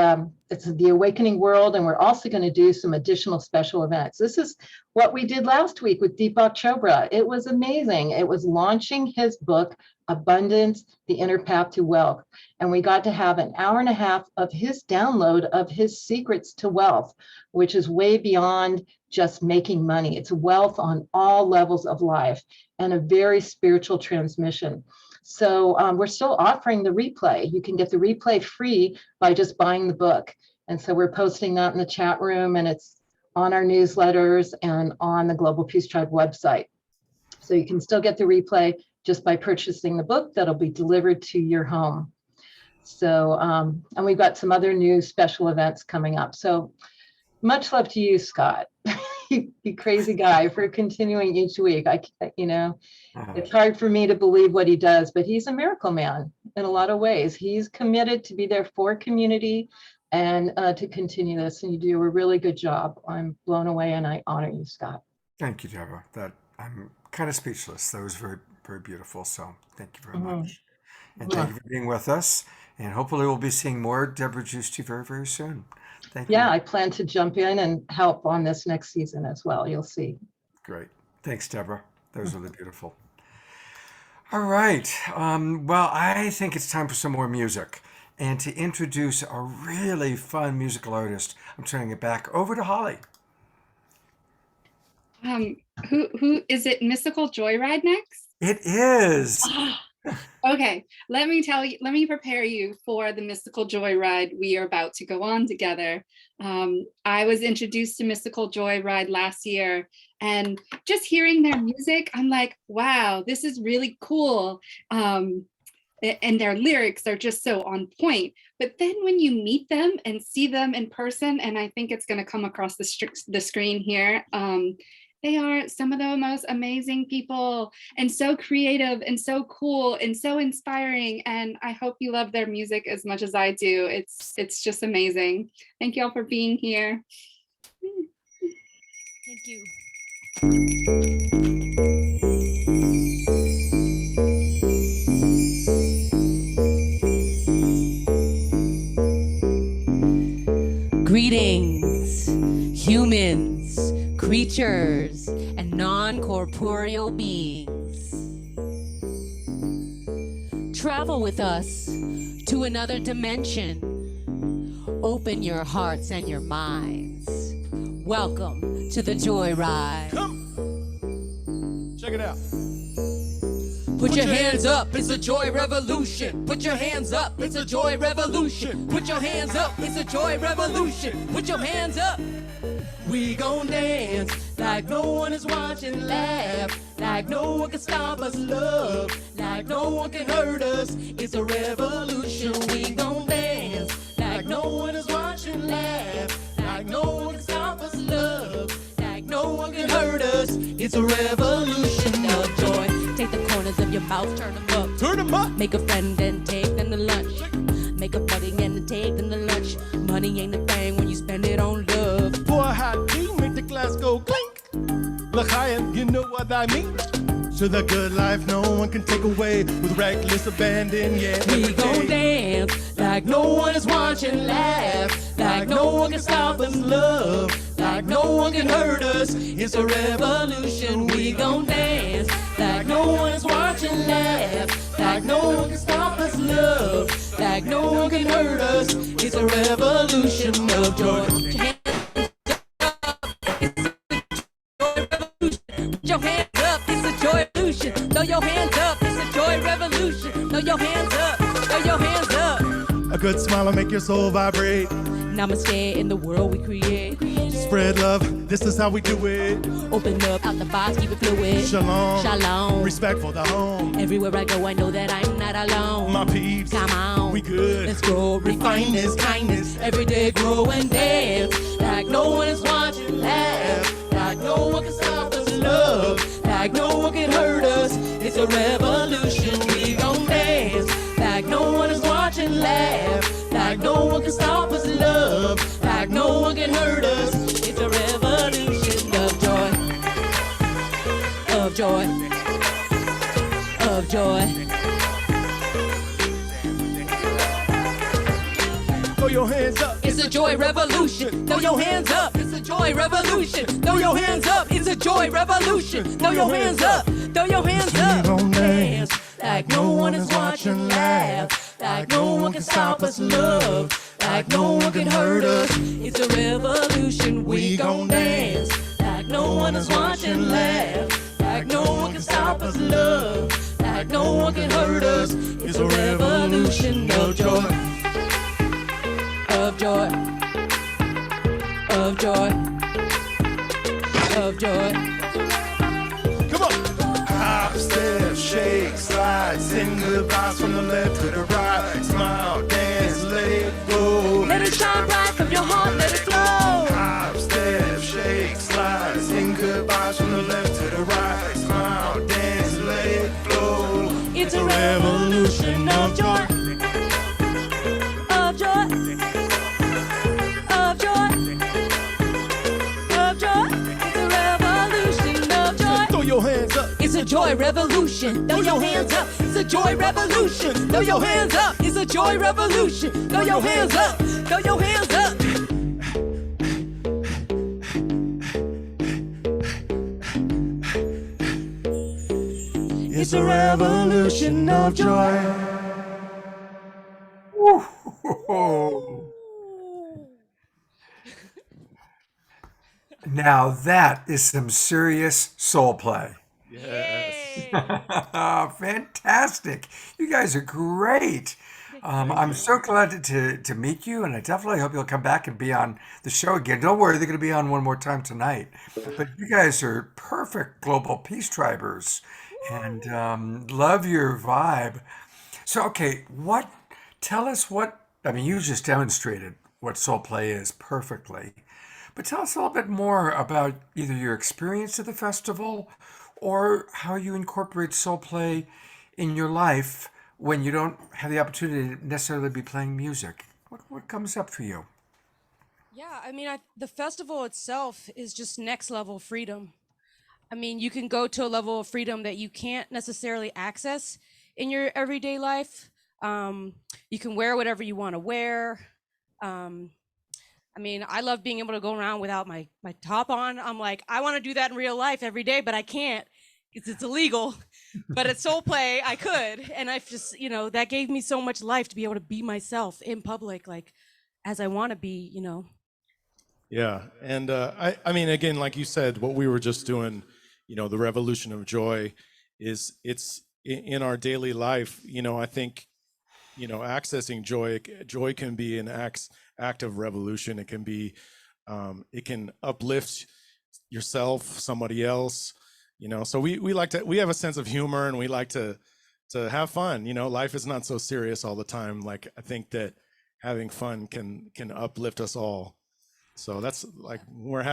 [SPEAKER 6] it's the Awakening World, and we're also going to do some additional special events. This is what we did last week with Deepak Chopra. It was amazing. It was launching his book, Abundance, The Inner Path to Wealth. And we got to have an hour and a half of his download of his secrets to wealth, which is way beyond just making money. It's wealth on all levels of life and a very spiritual transmission. So we're still offering the replay. You can get the replay free by just buying the book. And so we're posting that in the chat room, and it's on our newsletters and on the Global Peace Tribe website. So you can still get the replay just by purchasing the book that'll be delivered to your home. So, and we've got some other new special events coming up. So much love to you, Scott. You crazy guy, for continuing each week. It's hard for me to believe what he does, but he's a miracle man in a lot of ways. He's committed to be there for community and to continue this, and you do a really good job. I'm blown away, and I honor you, Scott.
[SPEAKER 2] Thank you, Deborah. I'm kind of speechless. That was very, very beautiful. So thank you very much. And thank you for being with us. And hopefully we'll be seeing more Deborah Giusti very, very soon. Thank you.
[SPEAKER 6] Yeah, I plan to jump in and help on this next season as well. You'll see.
[SPEAKER 2] Great. Thanks, Deborah. That was really beautiful. All right. Well, I think it's time for some more music. And to introduce a really fun musical artist, I'm turning it back over to Holly.
[SPEAKER 3] Who is it? Mystical Joyride next?
[SPEAKER 2] It is.
[SPEAKER 3] Okay, let me prepare you for the Mystical Joyride we are about to go on together. I was introduced to Mystical Joyride last year, and just hearing their music, I'm like, wow, this is really cool. And their lyrics are just so on point. But then when you meet them and see them in person, and I think it's going to come across the screen here, they are some of the most amazing people, and so creative and so cool and so inspiring. And I hope you love their music as much as I do. It's just amazing. Thank you all for being here.
[SPEAKER 7] Thank you. Greetings, humans, creatures, and non-corporeal beings. Travel with us to another dimension. Open your hearts and your minds. Welcome to the Joyride.
[SPEAKER 8] Come. Check it out.
[SPEAKER 7] Put your hands up, it's a joy revolution. Put your hands up, it's a joy revolution. Put your hands up, it's a joy revolution. Put your hands up. We gon' dance like no one is watching, laugh like no one can stop us, love like no one can hurt us. It's a revolution. We gon' dance like no one is watching, laugh like no one can stop us, love like no one can hurt us. It's a revolution of joy. Take the corners of your mouth, turn them up.
[SPEAKER 8] Turn them up.
[SPEAKER 7] Make a friend and take them to lunch. Make a buddy and take them to lunch. Money ain't a thing when you spend it on love.
[SPEAKER 8] Pour a hot tea, make the glass go clink. L'chaim, you know what I mean. So the good life no one can take away with reckless abandon. Yeah,
[SPEAKER 7] we gon' dance like no one is watching, laugh like no one can stop us, love like no one can hurt us. It's a revolution. We gon' dance like no one is watching, laugh like no one can stop us, love like no one can hurt us. It's a revolution of joy. Put your hands up, it's a joy revolution. Throw your hands up, it's a joy revolution. Throw your hands up, throw your hands up.
[SPEAKER 8] A good smile will make your soul vibrate.
[SPEAKER 7] Namaste in the world we create.
[SPEAKER 8] Spread love, this is how we do it.
[SPEAKER 7] Open up out the box, keep it fluid.
[SPEAKER 8] Shalom,
[SPEAKER 7] shalom.
[SPEAKER 8] Respect for the home.
[SPEAKER 7] Everywhere I go, I know that I'm not alone.
[SPEAKER 8] My peeps,
[SPEAKER 7] come on,
[SPEAKER 8] we good.
[SPEAKER 7] Let's go, refine this kindness. Every day grow and dance like no one is watching, laugh like no one can stop us, love like no one can hurt us. It's a revolution. We gon' dance like no one is watching, laugh like no one can stop us, love like no one can hurt us. It's a revolution of joy, of joy, of joy.
[SPEAKER 8] Throw your hands up.
[SPEAKER 7] It's a joy revolution. Throw your hands up. It's a joy revolution. Throw your hands up. It's a joy revolution. Throw your hands up. Throw your hands up. Dance like no one is watching, laugh like no one can stop us, love like no one can hurt us. It's a revolution. We gon' dance like no one is watching, laugh like no one can stop us, love like no one can hurt us. It's a revolution of joy, of joy, of joy, of joy.
[SPEAKER 8] Come on. Hop, step, shake, slide, sing goodbyes from the left to the right. Smile, dance, let it go.
[SPEAKER 7] Let it shine bright from your heart, let it flow.
[SPEAKER 8] Hop, step, shake, slide, sing goodbyes from the left to the right. Smile, dance, let it flow.
[SPEAKER 7] It's a revolution of joy, of joy, of joy, of joy. It's a revolution of joy.
[SPEAKER 8] Throw your hands up.
[SPEAKER 7] It's a joy revolution. Throw your hands up. It's a joy revolution. Throw your hands up. It's a joy revolution. Throw your hands up. Throw your hands up. It's a revolution of joy.
[SPEAKER 2] Woo-hoo-hoo. Now that is some serious soul play.
[SPEAKER 8] Yes.
[SPEAKER 2] Fantastic. You guys are great. I'm so glad to meet you, and I definitely hope you'll come back and be on the show again. Don't worry, they're going to be on one more time tonight. But you guys are perfect global peace tribers, and love your vibe. So, okay, tell us I mean, you just demonstrated what soul play is perfectly. But tell us a little bit more about either your experience at the festival or how you incorporate soul play in your life when you don't have the opportunity to necessarily be playing music. What comes up for you?
[SPEAKER 9] Yeah, I mean, the festival itself is just next level freedom. I mean, you can go to a level of freedom that you can't necessarily access in your everyday life. You can wear whatever you want to wear. I mean, I love being able to go around without my top on. I'm like, I want to do that in real life every day, but I can't because it's illegal. But at SoulPlay, I could. And I've just, that gave me so much life to be able to be myself in public, like as I want to be.
[SPEAKER 8] Yeah, and I mean, again, like you said, what we were just doing, the revolution of joy, it's in our daily life. I think, accessing joy can be an act of revolution. It can be, it can uplift yourself, somebody else. So we have a sense of humor, and we like to have fun. Life is not so serious all the time. Like, I think that having fun can uplift us all. So that's like we're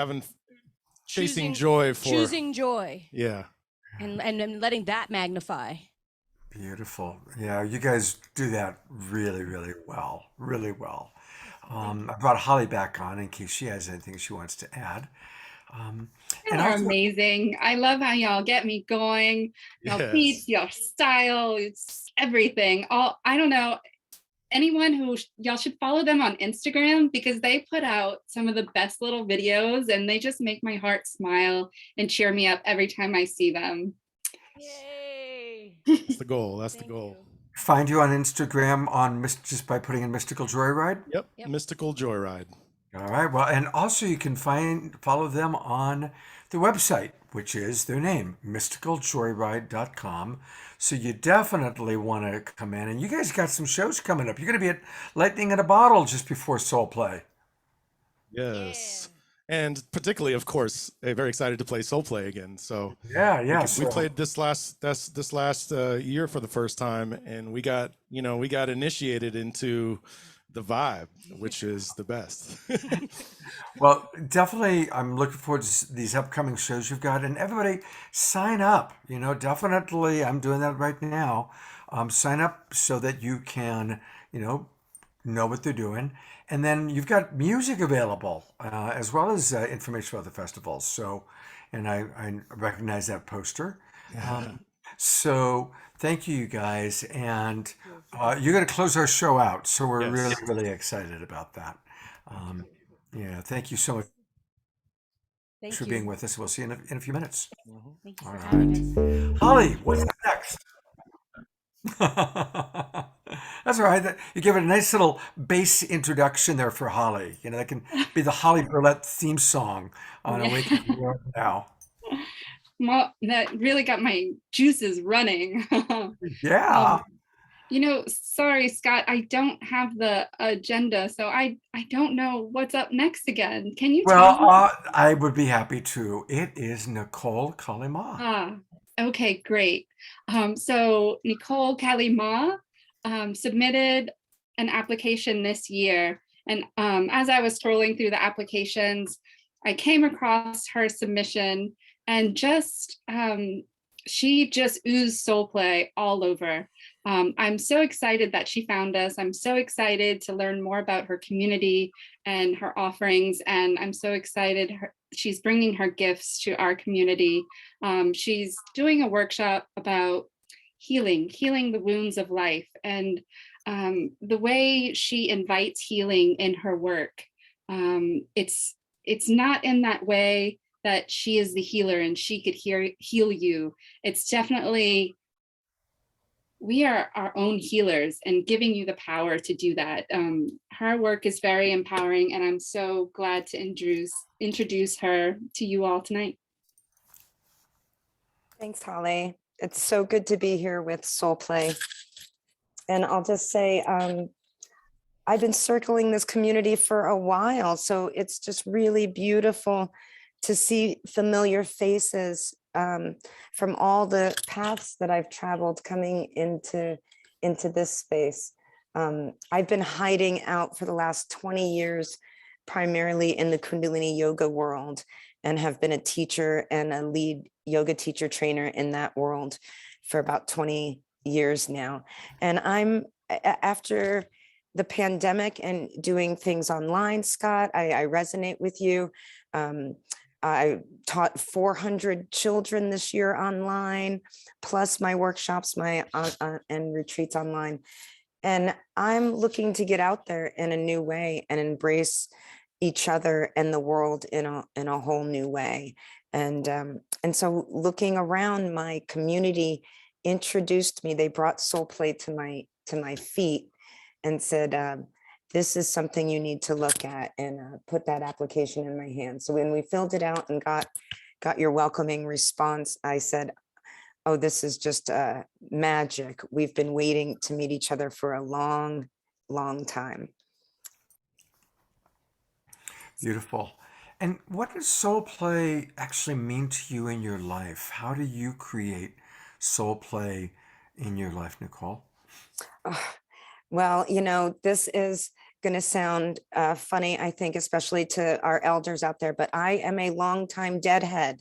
[SPEAKER 8] chasing joy for
[SPEAKER 9] choosing joy.
[SPEAKER 8] Yeah.
[SPEAKER 9] And letting that magnify.
[SPEAKER 2] Beautiful. Yeah, you guys do that really, really well. Really well. I brought Holly back on in case she has anything she wants to add.
[SPEAKER 3] You are amazing. I love how y'all get me going. Your beats, your style, it's everything. I don't know. Anyone who y'all should follow them on Instagram because they put out some of the best little videos and they just make my heart smile and cheer me up every time I see them.
[SPEAKER 9] Yay!
[SPEAKER 8] That's the goal. That's the goal.
[SPEAKER 2] Find you on Instagram just by putting in Mystical Joyride?
[SPEAKER 8] Yep. Mystical Joyride.
[SPEAKER 2] All right. Well, and also you can follow them on the website, which is their name, mysticaljoyride.com. So you definitely want to come in. And you guys got some shows coming up. You're going to be at Lightning in a Bottle just before SoulPlay.
[SPEAKER 8] Yes. And particularly, of course, very excited to play SoulPlay again. So
[SPEAKER 2] yeah.
[SPEAKER 8] We played this last year for the first time, and we got initiated into the vibe, which is the best.
[SPEAKER 2] Well, definitely, I'm looking forward to these upcoming shows you've got, and everybody sign up. Definitely, I'm doing that right now. Sign up so that you can, know what they're doing, and then you've got music available as well as information about the festivals. So, and I recognize that poster. So thank you guys, and you're going to close our show out. So we're really, really excited about that. Thank you so much for being with us. We'll see you in a few minutes.
[SPEAKER 9] Thank you
[SPEAKER 2] All
[SPEAKER 9] for having
[SPEAKER 2] right. Holly, what's up next? That's all right. You give it a nice little bass introduction there for Holly. That can be the Holly Burlette theme song on Awakening World Now.
[SPEAKER 3] Well, that really got my juices running.
[SPEAKER 2] Yeah.
[SPEAKER 3] Sorry, Scott, I don't have the agenda, so I don't know what's up next again. Can you tell me?
[SPEAKER 2] I would be happy to. It is Nicole Kalima.
[SPEAKER 3] Okay, great. So Nicole Kalima submitted an application this year. And as I was scrolling through the applications, I came across her submission and she just oozed SoulPlay all over. I'm so excited that she found us. I'm so excited to learn more about her community and her offerings. And I'm so excited she's bringing her gifts to our community. She's doing a workshop about healing the wounds of life. And the way she invites healing in her work, it's not in that way that she is the healer and she could heal you. It's definitely, we are our own healers and giving you the power to do that. Her work is very empowering, and I'm so glad to introduce her to you all tonight.
[SPEAKER 10] Thanks, Holly. It's so good to be here with SoulPlay. And I'll just say, I've been circling this community for a while, so it's just really beautiful to see familiar faces from all the paths that I've traveled coming into this space. I've been hiding out for the last 20 years, primarily in the Kundalini yoga world, and have been a teacher and a lead yoga teacher trainer in that world for about 20 years now. And I'm, after the pandemic and doing things online, Scott, I resonate with you. I taught 400 children this year online, plus my workshops, and retreats online. And I'm looking to get out there in a new way and embrace, each other and the world in a whole new way. And so looking around, my community introduced me. They brought SoulPlay to my feet and said, this is something you need to look at, and put that application in my hand. So when we filled it out and got your welcoming response, I said, oh, this is just magic. We've been waiting to meet each other for a long, long time.
[SPEAKER 2] Beautiful. And what does soul play actually mean to you in your life? How do you create soul play in your life, Nicole?
[SPEAKER 10] Well, this is going to sound funny, I think, especially to our elders out there, but I am a longtime deadhead.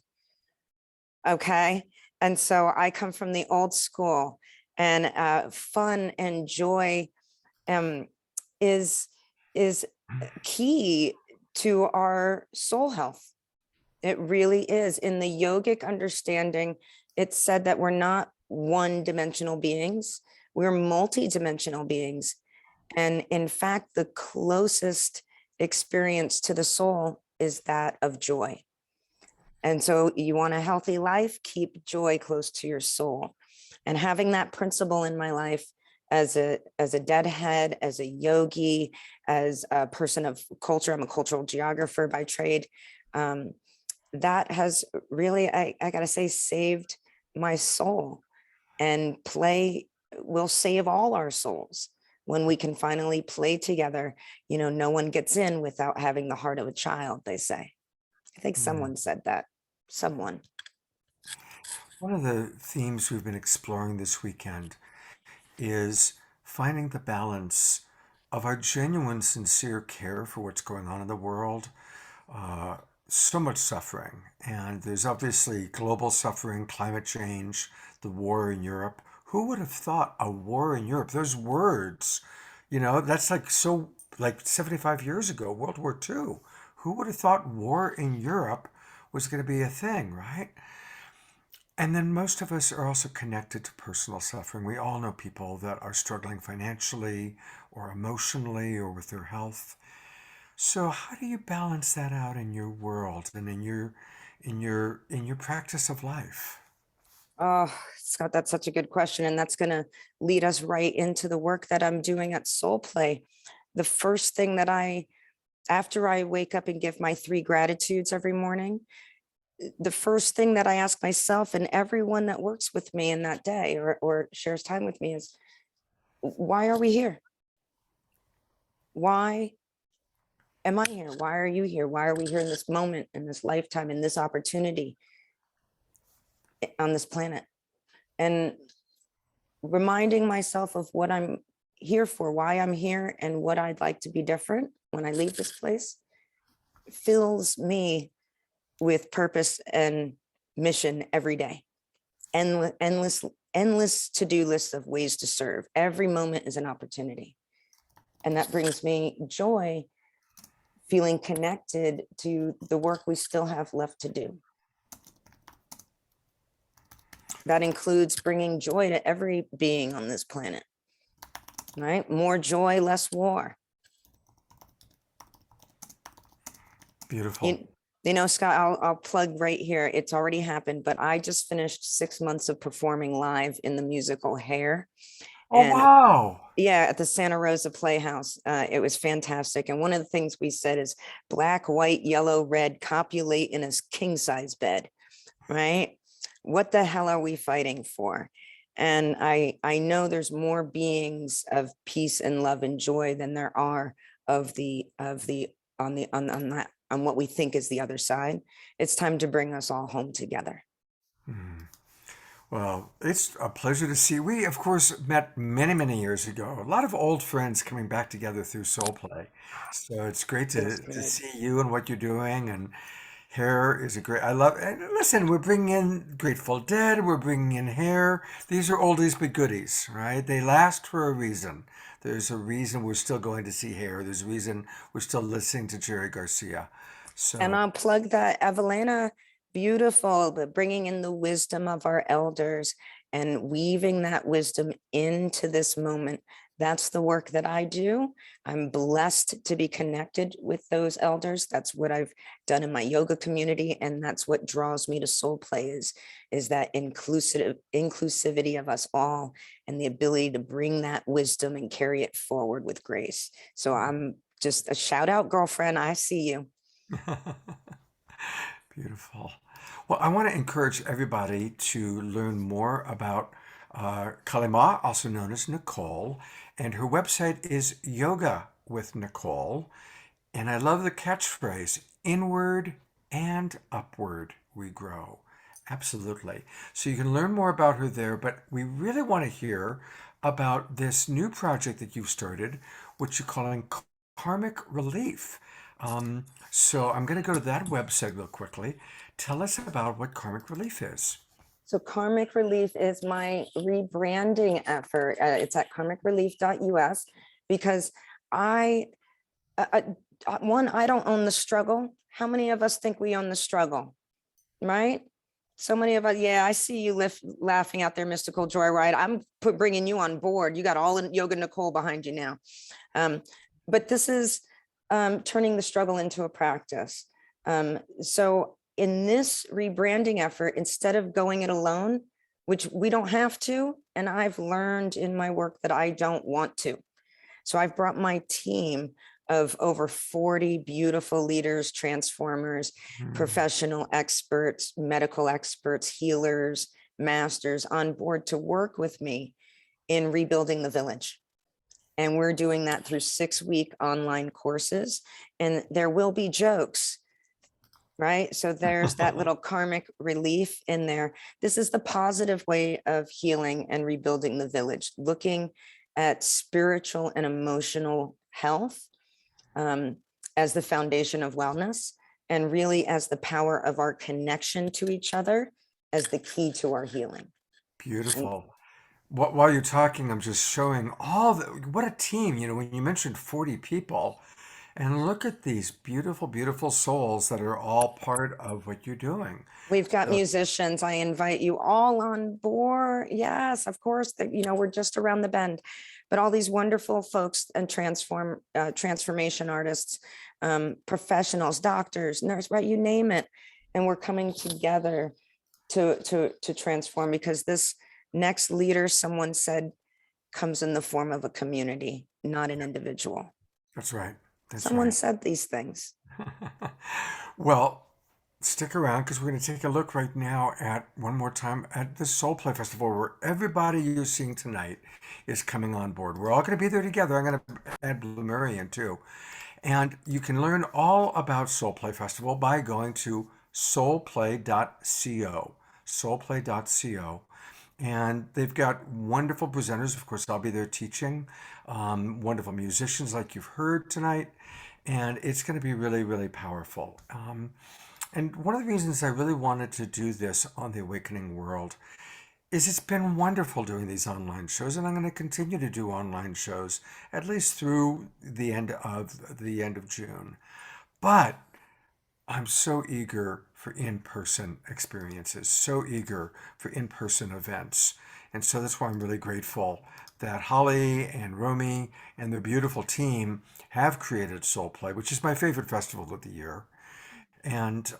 [SPEAKER 10] Okay. And so I come from the old school, and fun and joy is key to our soul health. It really is. In the yogic understanding, it's said that we're not one-dimensional beings, we're multi-dimensional beings. And in fact, the closest experience to the soul is that of joy. And so you want a healthy life, keep joy close to your soul. And having that principle in my life as a deadhead, as a yogi, as a person of culture, I'm a cultural geographer by trade, that has really, I gotta say, saved my soul. And play will save all our souls. When we can finally play together, no one gets in without having the heart of a child, they say. I think someone said that. Someone.
[SPEAKER 2] One of the themes we've been exploring this weekend is finding the balance of our genuine, sincere care for what's going on in the world. So much suffering, and there's obviously global suffering, climate change, the war in Europe. Who would have thought a war in Europe? Those words, that's like 75 years ago, World War II. Who would have thought war in Europe was going to be a thing, right? And then most of us are also connected to personal suffering. We all know people that are struggling financially or emotionally or with their health. So how do you balance that out in your world and in your practice of life?
[SPEAKER 10] Oh, Scott, that's such a good question. And that's going to lead us right into the work that I'm doing at SoulPlay. The first thing that after I wake up and give my 3 gratitudes every morning, the first thing that I ask myself and everyone that works with me in that day or shares time with me is, why are we here? Why am I here? Why are you here? Why are we here in this moment, in this lifetime, in this opportunity on this planet? And reminding myself of what I'm here for, why I'm here, and what I'd like to be different when I leave this place fills me with purpose and mission every day. Endless to-do lists of ways to serve. Every moment is an opportunity. And that brings me joy, feeling connected to the work we still have left to do. That includes bringing joy to every being on this planet, right? More joy, less war.
[SPEAKER 2] Beautiful.
[SPEAKER 10] Scott, I'll plug right here. It's already happened, but I just finished 6 months of performing live in the musical Hair.
[SPEAKER 2] Oh, wow.
[SPEAKER 10] Yeah, at the Santa Rosa Playhouse. It was fantastic. And one of the things we said is black, white, yellow, red, copulate in a king size bed, right? What the hell are we fighting for? And I know there's more beings of peace and love and joy than there are on what we think is the other side. It's time to bring us all home together.
[SPEAKER 2] Well, it's a pleasure to see. We, of course, met many, many years ago. A lot of old friends coming back together through SoulPlay. So it's great to see you and what you're doing. And Hair is and listen, we're bringing in Grateful Dead, we're bringing in Hair. These are oldies but goodies, right? They last for a reason. There's a reason we're still going to see Hair. There's a reason we're still listening to Jerry Garcia. So,
[SPEAKER 10] And I'll plug that Evelina, beautiful, but bringing in the wisdom of our elders and weaving that wisdom into this moment That's the work that I do. I'm blessed to be connected with those elders. That's what I've done in my yoga community. And that's what draws me to Soul Play is that inclusivity of us all and the ability to bring that wisdom and carry it forward with grace. So I'm just a shout out, girlfriend. I see you.
[SPEAKER 2] Beautiful. Well, I want to encourage everybody to learn more about Kalima, also known as Nicole, and her website is Yoga with Nicole. And I love the catchphrase, inward and upward we grow. Absolutely. So you can learn more about her there, but we really want to hear about this new project that you've started, which you're calling Karmic Relief. So I'm going to go to that website real quickly. Tell us about what Karmic Relief is.
[SPEAKER 10] So Karmic Relief is my rebranding effort. It's at karmicrelief.us because I don't own the struggle. How many of us think we own the struggle, right? So many of us, yeah, I see you laughing out there, Mystical Joyride. I'm bringing you on board. You got all in Yoga Nicole behind you now. But this is turning the struggle into a practice. So in this rebranding effort, instead of going it alone, which we don't have to, and I've learned in my work that I don't want to. So I've brought my team of over 40 beautiful leaders, transformers, professional experts, medical experts, healers, masters on board to work with me in rebuilding the village. And we're doing that through 6-week online courses. And there will be jokes, right? So there's that little karmic relief in there. This is the positive way of healing and rebuilding the village, looking at spiritual and emotional health as the foundation of wellness, and really as the power of our connection to each other as the key to our healing.
[SPEAKER 2] Beautiful. While you're talking, I'm just showing what a team, when you mentioned 40 people, and look at these beautiful, beautiful souls that are all part of what you're doing.
[SPEAKER 10] We've got musicians. I invite you all on board. Yes, of course, we're just around the bend, but all these wonderful folks and transformation artists, professionals, doctors, nurses, right? You name it. And we're coming together to transform, because this next leader, someone said, comes in the form of a community, not an individual.
[SPEAKER 2] That's right.
[SPEAKER 10] Someone said these things.
[SPEAKER 2] Well, stick around, because we're going to take a look right now one more time at the SoulPlay Festival, where everybody you're seeing tonight is coming on board. We're all going to be there together. I'm going to add Blue Mary in too. And you can learn all about SoulPlay Festival by going to soulplay.co. Soulplay.co. And they've got wonderful presenters. Of course, I'll be there teaching. Wonderful musicians like you've heard tonight. And it's going to be really, really powerful. And one of the reasons I really wanted to do this on the Awakening World is it's been wonderful doing these online shows, and I'm going to continue to do online shows at least through the end of June. But I'm so eager for in-person experiences, so eager for in-person events. And so that's why I'm really grateful that Holly and Romy and their beautiful team have created SoulPlay, which is my favorite festival of the year. And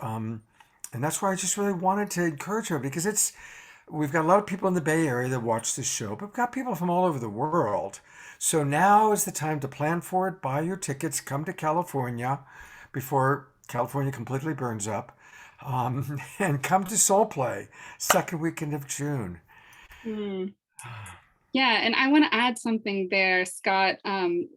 [SPEAKER 2] that's why I just really wanted to encourage her, because we've got a lot of people in the Bay Area that watch this show, but we've got people from all over the world. So now is the time to plan for it, buy your tickets, come to California before California completely burns up, and come to SoulPlay, second weekend of June.
[SPEAKER 3] Yeah, and I want to add something there, Scott.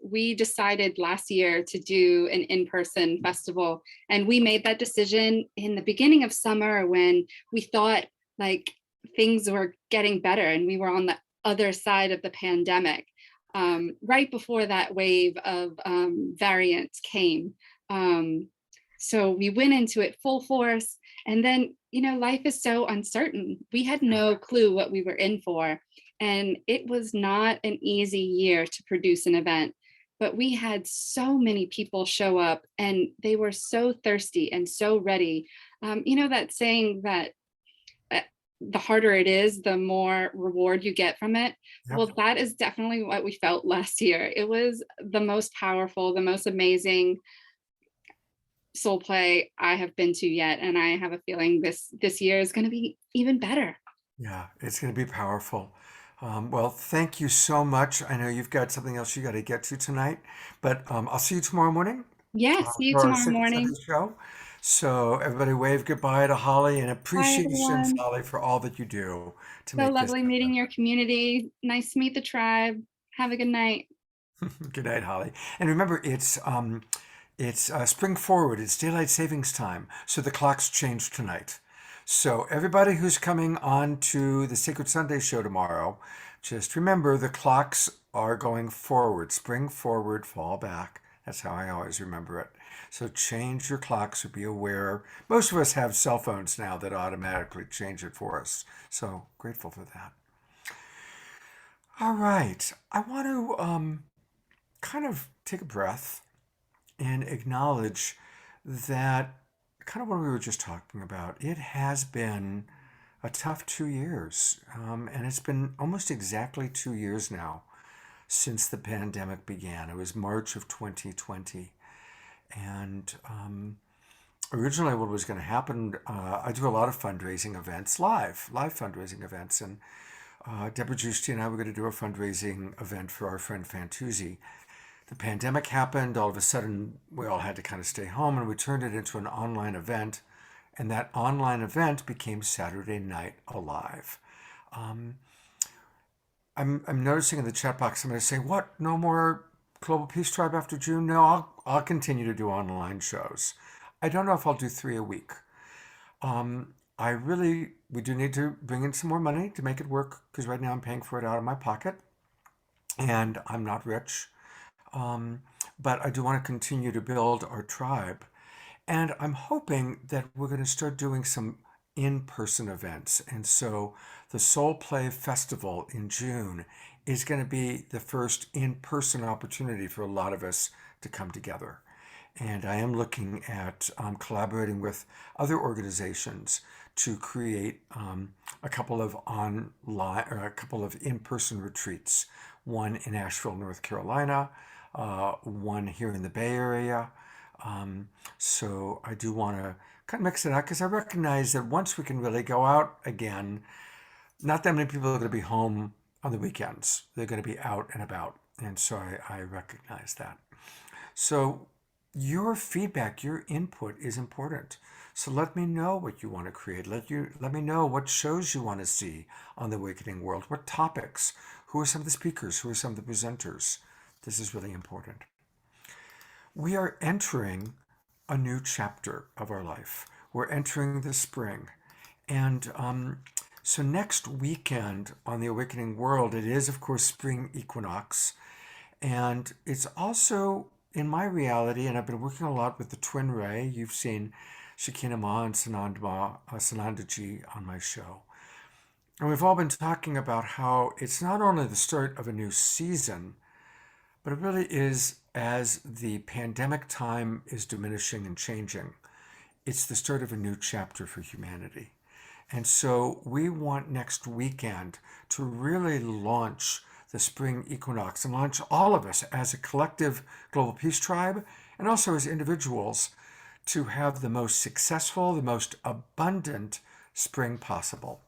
[SPEAKER 3] We decided last year to do an in-person festival, and we made that decision in the beginning of summer when we thought like things were getting better and we were on the other side of the pandemic, right before that wave of variants came. So we went into it full force, and then, life is so uncertain. We had no clue what we were in for. And it was not an easy year to produce an event, but we had so many people show up, and they were so thirsty and so ready. That saying that the harder it is, the more reward you get from it.
[SPEAKER 2] Yep.
[SPEAKER 3] Well, that is definitely what we felt last year. It was the most powerful, the most amazing soul play I have been to yet. And I have a feeling this year is going to be even better.
[SPEAKER 2] Yeah, it's going to be powerful. Well, thank you so much. I know you've got something else you got to get to tonight, but I'll see you tomorrow morning
[SPEAKER 3] Yeah, see you
[SPEAKER 2] for our
[SPEAKER 3] tomorrow
[SPEAKER 2] Secret
[SPEAKER 3] morning.
[SPEAKER 2] Sunday show. So everybody wave goodbye to Holly and
[SPEAKER 3] Bye,
[SPEAKER 2] appreciations,
[SPEAKER 3] everyone.
[SPEAKER 2] Holly, for all that you do to
[SPEAKER 3] So
[SPEAKER 2] make this
[SPEAKER 3] lovely meeting
[SPEAKER 2] happen.
[SPEAKER 3] your community. Nice to meet the tribe. Have a good night.
[SPEAKER 2] Good night, Holly. And remember, it's spring forward. It's daylight savings time, so the clocks change tonight. So everybody who's coming on to the Sacred Sunday show tomorrow, just remember the clocks are going forward. Spring forward, fall back. That's how I always remember it. So change your clocks or be aware. Most of us have cell phones now that automatically change it for us. So grateful for that. All right. I want to kind of take a breath and acknowledge that kind of what we were just talking about. It has been a tough 2 years, and it's been almost exactly 2 years now since the pandemic began. It was March of 2020, and originally what was going to happen, I do a lot of fundraising events, live fundraising events, and Deborah Giusti and I were going to do a fundraising event for our friend Fantuzzi. The pandemic happened. All of a sudden, we all had to kind of stay home, and we turned it into an online event. And that online event became Saturday Night Alive. I'm noticing in the chat box, somebody saying, "What? No more Global Peace Tribe after June?" No, I'll continue to do online shows. I don't know if I'll do 3 a week. We do need to bring in some more money to make it work, because right now I'm paying for it out of my pocket, and I'm not rich. But I do want to continue to build our tribe. And I'm hoping that we're going to start doing some in-person events. And so the SoulPlay Festival in June is going to be the first in-person opportunity for a lot of us to come together. And I am looking at collaborating with other organizations to create a couple of online or a couple of in-person retreats. One in Asheville, North Carolina, one here in the Bay Area. So I do want to kind of mix it out, because I recognize that once we can really go out again, not that many people are going to be home on the weekends. They're going to be out and about. And so I recognize that. So your feedback, your input is important. So let me know what you want to create. Let me know what shows you want to see on the Awakening World, what topics, who are some of the speakers, who are some of the presenters. This is really important. We are entering a new chapter of our life. We're entering the spring. And so next weekend on the Awakening World, it is, of course, spring equinox. And it's also, in my reality, and I've been working a lot with the Twin Ray. You've seen Shakina Ma and Sanandaji on my show. And we've all been talking about how it's not only the start of a new season, but it really is, as the pandemic time is diminishing and changing, it's the start of a new chapter for humanity. And so we want next weekend to really launch the spring equinox and launch all of us as a collective Global Peace Tribe, and also as individuals, to have the most successful, the most abundant spring possible.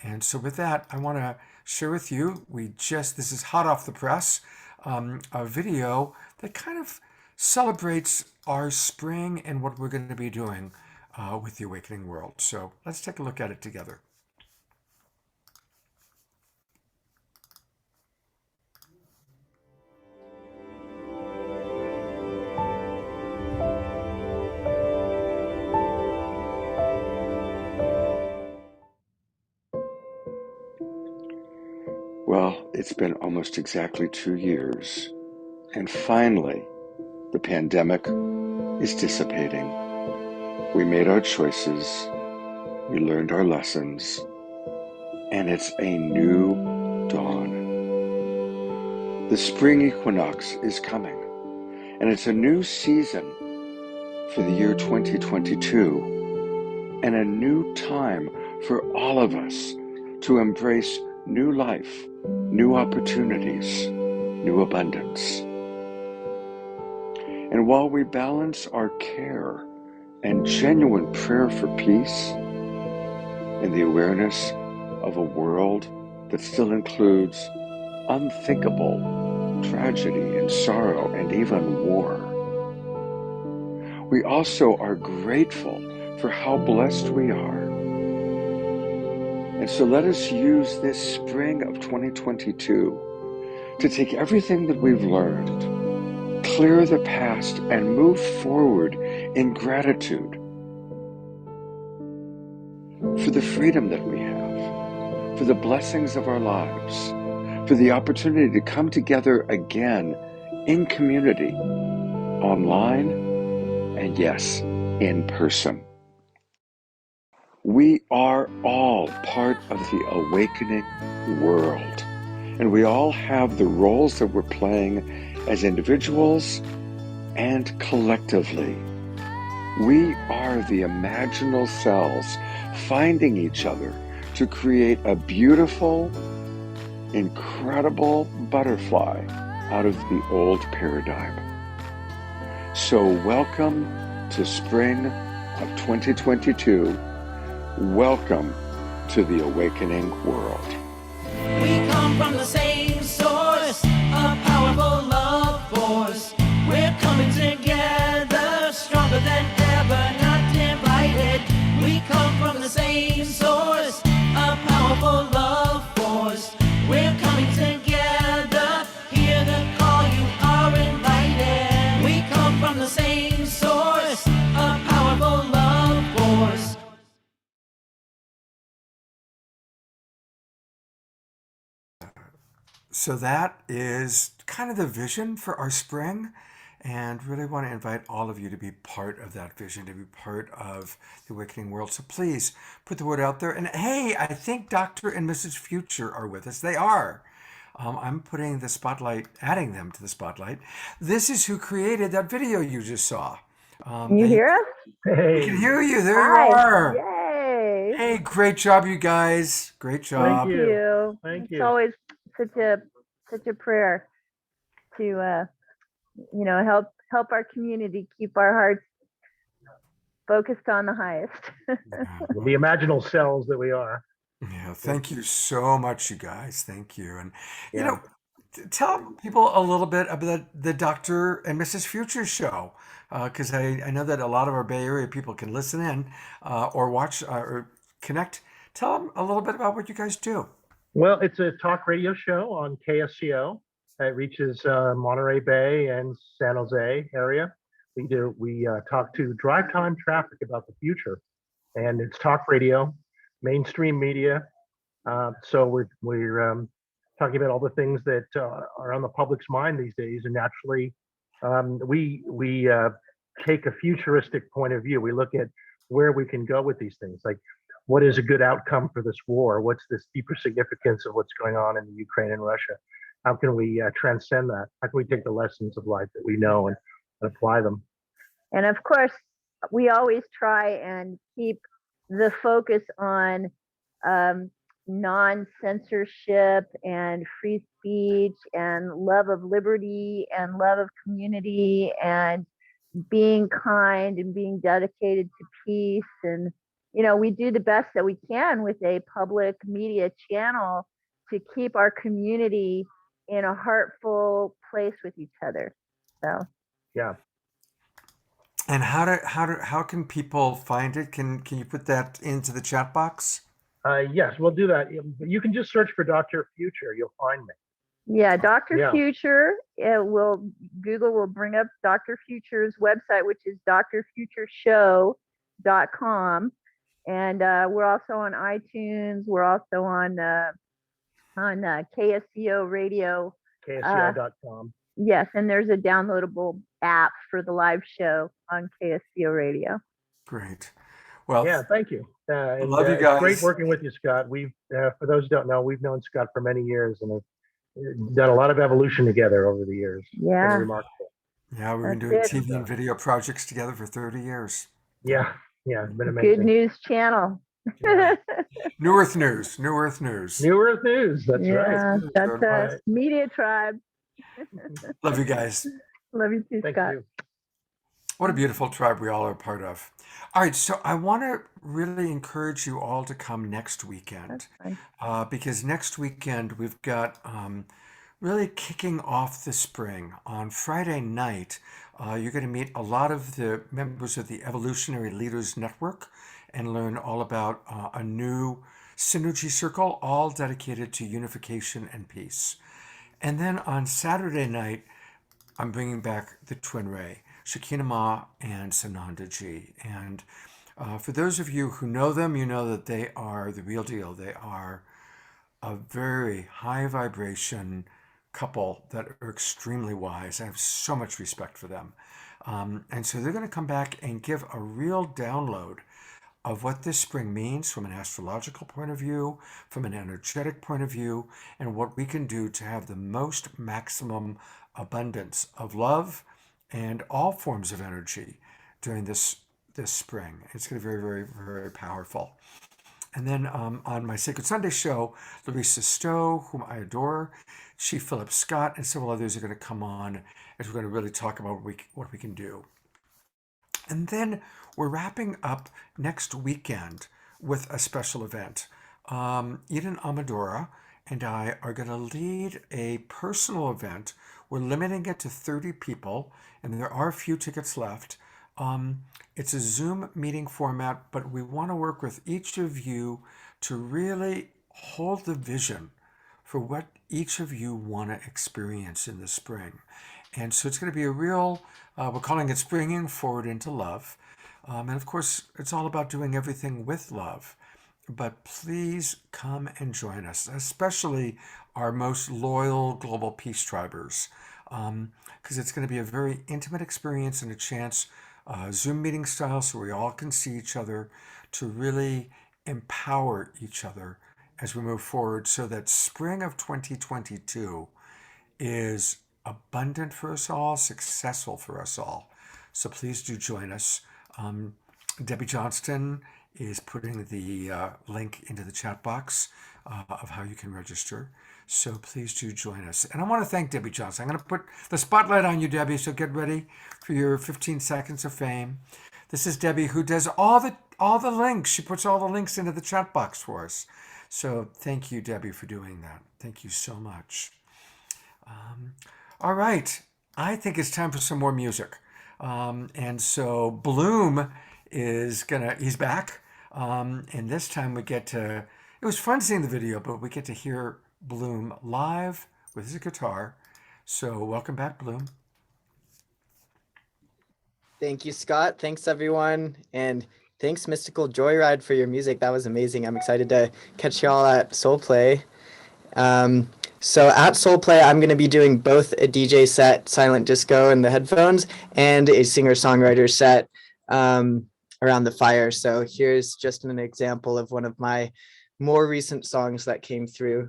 [SPEAKER 2] And so with that, I want to share with you, this is hot off the press, a video that kind of celebrates our spring and what we're going to be doing with the Awakening World. So let's take a look at it together.
[SPEAKER 11] Well, it's been almost exactly 2 years, and finally, the pandemic is dissipating. We made our choices, we learned our lessons, and it's a new dawn. The spring equinox is coming, and it's a new season for the year 2022, and a new time for all of us to embrace new life, new opportunities, new abundance. And while we balance our care and genuine prayer for peace and the awareness of a world that still includes unthinkable tragedy and sorrow and even war, we also are grateful for how blessed we are. And so let us use this spring of 2022 to take everything that we've learned, clear the past, and move forward in gratitude for the freedom that we have, for the blessings of our lives, for the opportunity to come together again in community, online, and yes, in person. We are all part of the awakening world, and we all have the roles that we're playing as individuals and collectively. We are the imaginal cells finding each other to create a beautiful, incredible butterfly out of the old paradigm. So welcome to spring of 2022. Welcome to the awakening world.
[SPEAKER 7] We come from the same source, a powerful love force. We're coming together, stronger than ever, not divided. We come from the same source, a powerful love force. We're coming together, hear the call, you are invited. We come from the same source, a powerful love force.
[SPEAKER 2] So that is kind of the vision for our spring, and really want to invite all of you to be part of that vision, to be part of the awakening world. So please put the word out there. And hey, I think Dr. and Mrs. Future are with us. They are. I'm putting the spotlight, adding them to the spotlight. This is who created that video you just saw.
[SPEAKER 12] Can you hear us?
[SPEAKER 2] We can hear you. There
[SPEAKER 12] Hi.
[SPEAKER 2] you are.
[SPEAKER 12] Yay.
[SPEAKER 2] Hey, great job, you guys. Great job.
[SPEAKER 12] Thank you. It's always such a prayer to help our community keep our hearts focused on the highest.
[SPEAKER 13] The imaginal cells that we are.
[SPEAKER 2] Yeah, thank you so much, you guys. Thank you. And you know, tell people a little bit about the Dr. and Mrs. Future show, because I know that a lot of our Bay Area people can listen in or watch or connect. Tell them a little bit about what you guys do.
[SPEAKER 13] Well, it's a talk radio show on KSCO. It reaches Monterey Bay and San Jose area. We talk to drive time traffic about the future, and it's talk radio, mainstream media. So we're talking about all the things that are on the public's mind these days, and naturally, we take a futuristic point of view. We look at where we can go with these things, like what is a good outcome for this war? What's this deeper significance of what's going on in the Ukraine and Russia? How can we transcend that? How can we take the lessons of life that we know and apply them?
[SPEAKER 12] And of course, we always try and keep the focus on non-censorship and free speech and love of liberty and love of community and being kind and being dedicated to peace. And, you know, we do the best that we can with a public media channel to keep our community in a heartful place with each other. So,
[SPEAKER 13] yeah.
[SPEAKER 2] And how can people find it? Can you put that into the chat box?
[SPEAKER 13] Yes, we'll do that. You can just search for Dr. Future. You'll find me.
[SPEAKER 12] Yeah, Dr. Future. Google will bring up Dr. Future's website, which is drfutureshow.com. And we're also on iTunes. We're also on KSCO Radio.
[SPEAKER 13] KSCO.com.
[SPEAKER 12] Yes, and there's a downloadable app for the live show on KSCO Radio.
[SPEAKER 2] Great. Well,
[SPEAKER 13] yeah, thank you.
[SPEAKER 2] I love you guys.
[SPEAKER 13] It's great working with you, Scott. We've, for those who don't know, we've known Scott for many years and have done a lot of evolution together over the years.
[SPEAKER 12] Yeah.
[SPEAKER 13] It's been remarkable.
[SPEAKER 2] Yeah, we've been doing TV and video projects together for 30 years.
[SPEAKER 13] Yeah, it's been amazing.
[SPEAKER 12] Good News Channel.
[SPEAKER 2] Yeah. New Earth News. New Earth News.
[SPEAKER 13] New Earth News. That's right.
[SPEAKER 12] Yeah, that's
[SPEAKER 2] All
[SPEAKER 12] us.
[SPEAKER 13] right.
[SPEAKER 12] Media tribe.
[SPEAKER 2] Love you guys.
[SPEAKER 12] Love you too,
[SPEAKER 13] Thank
[SPEAKER 12] Scott.
[SPEAKER 13] you.
[SPEAKER 2] What a beautiful tribe we all are part of. All right, so I want to really encourage you all to come next weekend
[SPEAKER 12] That's fun.
[SPEAKER 2] because next weekend we've got really kicking off the spring. On Friday night, you're going to meet a lot of the members of the Evolutionary Leaders Network and learn all about a new synergy circle, all dedicated to unification and peace. And then on Saturday night, I'm bringing back the Twin Ray, Shakina Ma and Sananda Ji. And for those of you who know them, you know that they are the real deal. They are a very high vibration couple that are extremely wise. I have so much respect for them. And so they're going to come back and give a real download of what this spring means from an astrological point of view, from an energetic point of view, and what we can do to have the most maximum abundance of love and all forms of energy during this spring. It's going to be very, very, very powerful. And then on my Sacred Sunday show, Larissa Stowe, whom I adore, Chief Philip Scott, and several others are going to come on as we're going to really talk about what we can do. And then we're wrapping up next weekend with a special event. Eden Amadora and I are going to lead a personal event. We're limiting it to 30 people, and there are a few tickets left. It's a Zoom meeting format, but we want to work with each of you to really hold the vision for what each of you want to experience in the spring. And so it's going to be a real, we're calling it Springing Forward into Love. And of course, it's all about doing everything with love. But please come and join us, especially our most loyal global peace tribers, because it's going to be a very intimate experience and a chance, Zoom meeting style, so we all can see each other, to really empower each other as we move forward so that spring of 2022 is abundant for us all, successful for us all. So please do join us. Debbie Johnston is putting the link into the chat box of how you can register. So please do join us. And I want to thank Debbie Johnston. I'm going to put the spotlight on you, Debbie, so get ready for your 15 seconds of fame. This is Debbie, who does all the links. She puts all the links into the chat box for us. So thank you, Debbie, for doing that. Thank you so much. All right. I think it's time for some more music. And so Bloom he's back. And this time it was fun seeing the video, but we get to hear Bloom live with his guitar. So welcome back, Bloom.
[SPEAKER 4] Thank you, Scott. Thanks, everyone. And thanks, Mystical Joyride, for your music. That was amazing. I'm excited to catch y'all at SoulPlay. So at SoulPlay, I'm going to be doing both a DJ set, silent disco in the headphones, and a singer-songwriter set around the fire. So here's just an example of one of my more recent songs that came through.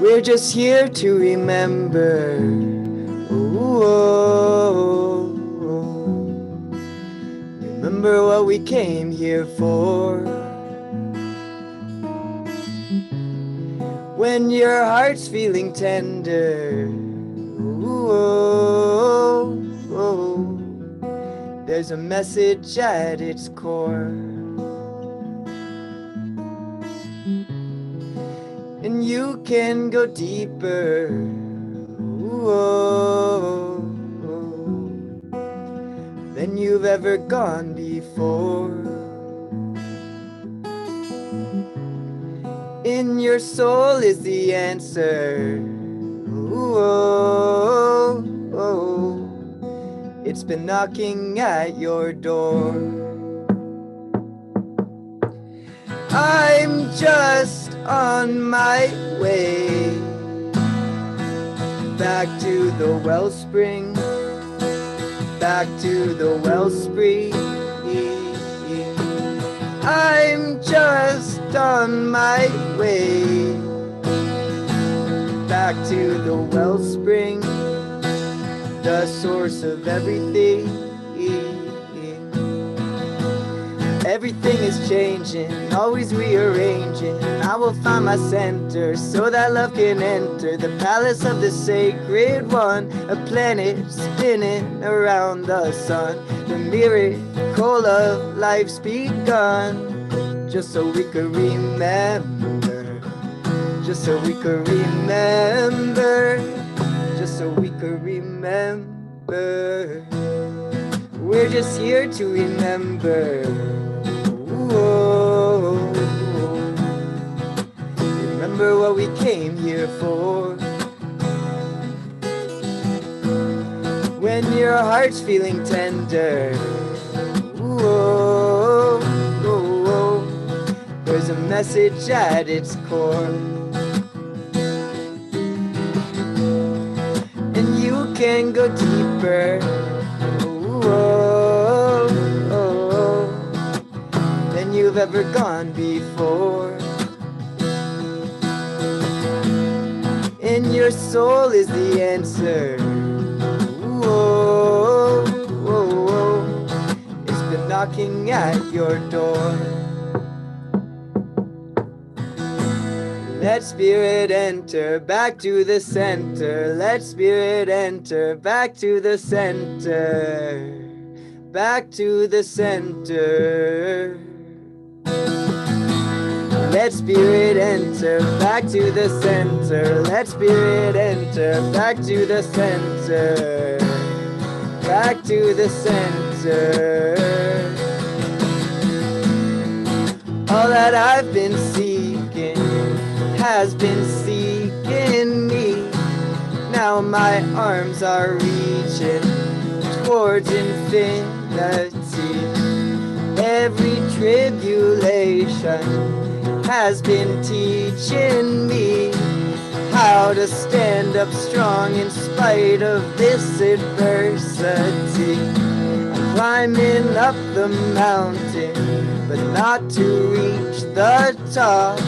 [SPEAKER 4] We're just here to remember. Ooh, oh, oh. Remember what we came here for. When your heart's feeling tender, ooh, oh, oh. There's a message at its core. And you can go deeper, ooh, oh, oh, than you've ever gone before. In your soul is the answer, ooh, oh, oh. It's been knocking at your door. I'm just on my way back to the wellspring, back to the wellspring. I'm just on my way back to the wellspring, the source of everything. Everything is changing, always rearranging. I will find my center so that love can enter the palace of the sacred one, a planet spinning around the sun. The miracle of life's begun, just so we could remember, just so we could remember, just so we could remember. We're just here to remember. Ooh, remember what we came here for. When your heart's feeling tender, ooh, there's a message at its core. And you can go deeper, than you've ever gone before. And your soul is the answer. It's been knocking at your door. Let spirit enter back to the center. Let spirit enter back to the center. Back to the center. Let spirit enter back to the center. Let spirit enter back to the center. Back to the center. All that I've been seeking has been seeking me. Now my arms are reaching towards infinity. Every tribulation has been teaching me how to stand up strong in spite of this adversity. I'm climbing up the mountain, but not to reach the top.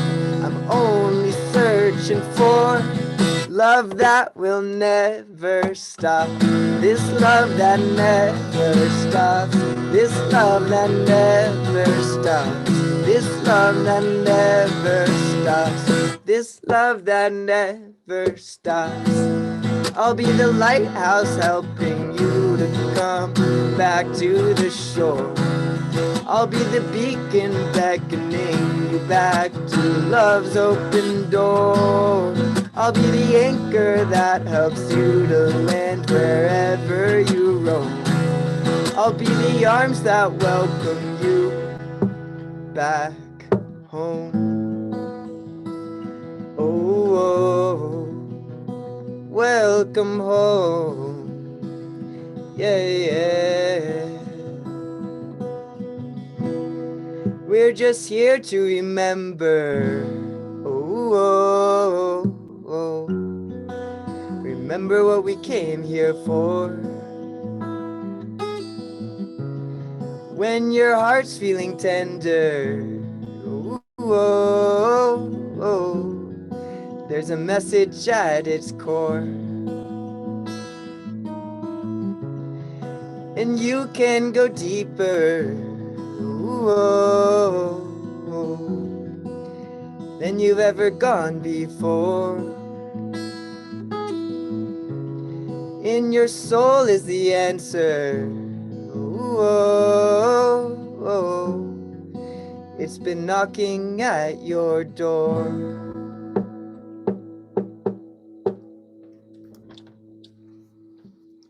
[SPEAKER 4] I'm only searching for love that will never stop. This love that never stops. This love that never stops. This love that never stops. This love that never stops. I'll be the lighthouse helping you to come back to the shore. I'll be the beacon beckoning you back to love's open door. I'll be the anchor that helps you to land wherever you roam. I'll be the arms that welcome you back home. Oh, welcome home. Yeah. We're just here to remember. Remember what we came here for. When your heart's feeling tender, there's a message at its core. And you can go deeper than you've ever gone before. In your soul is the answer. It's been knocking at your door.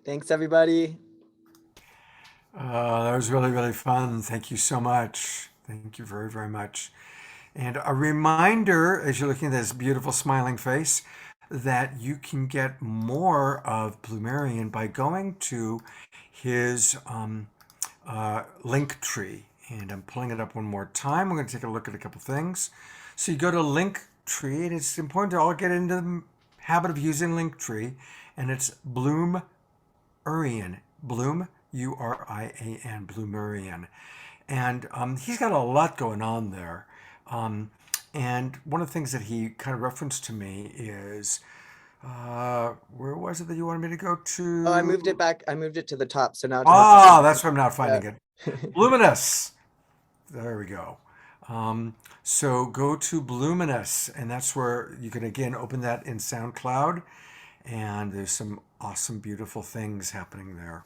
[SPEAKER 4] Thanks, everybody.
[SPEAKER 2] That was really, really fun. Thank you so much. Thank you very, very much. And a reminder, as you're looking at this beautiful smiling face, that you can get more of Blue Marion by going to his link tree. And I'm pulling it up one more time. We're going to take a look at a couple things. So you go to Linktree, and it's important to all get into the habit of using Linktree, and it's Bloom Urian. Bloom, Urian, Bloomerian. And he's got a lot going on there. Um, and one of the things that he kind of referenced to me is, where was it that you wanted me to go to?
[SPEAKER 4] Oh, I moved it back. I moved it to the top. So now to the
[SPEAKER 2] Ah,
[SPEAKER 4] top.
[SPEAKER 2] that's why I'm not
[SPEAKER 4] Yeah.
[SPEAKER 2] finding it. Luminous. There we go. So go to Luminous, and that's where you can again open that in SoundCloud, and there's some awesome, beautiful things happening there.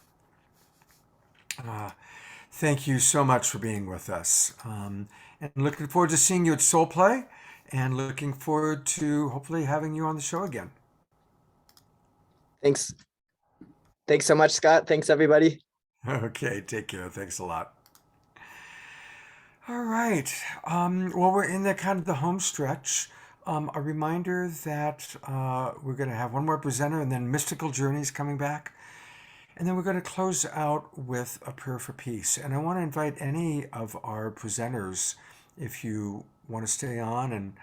[SPEAKER 2] Thank you so much for being with us. And looking forward to seeing you at SoulPlay, and looking forward to hopefully having you on the show again.
[SPEAKER 4] Thanks. Thanks so much, Scott. Thanks, everybody.
[SPEAKER 2] Okay, take care. Thanks a lot. All right. Well, we're in the kind of the home stretch. A reminder that we're going to have one more presenter, and then Mystical Journeys coming back. And then we're going to close out with a prayer for peace. And I want to invite any of our presenters, if you want to stay on and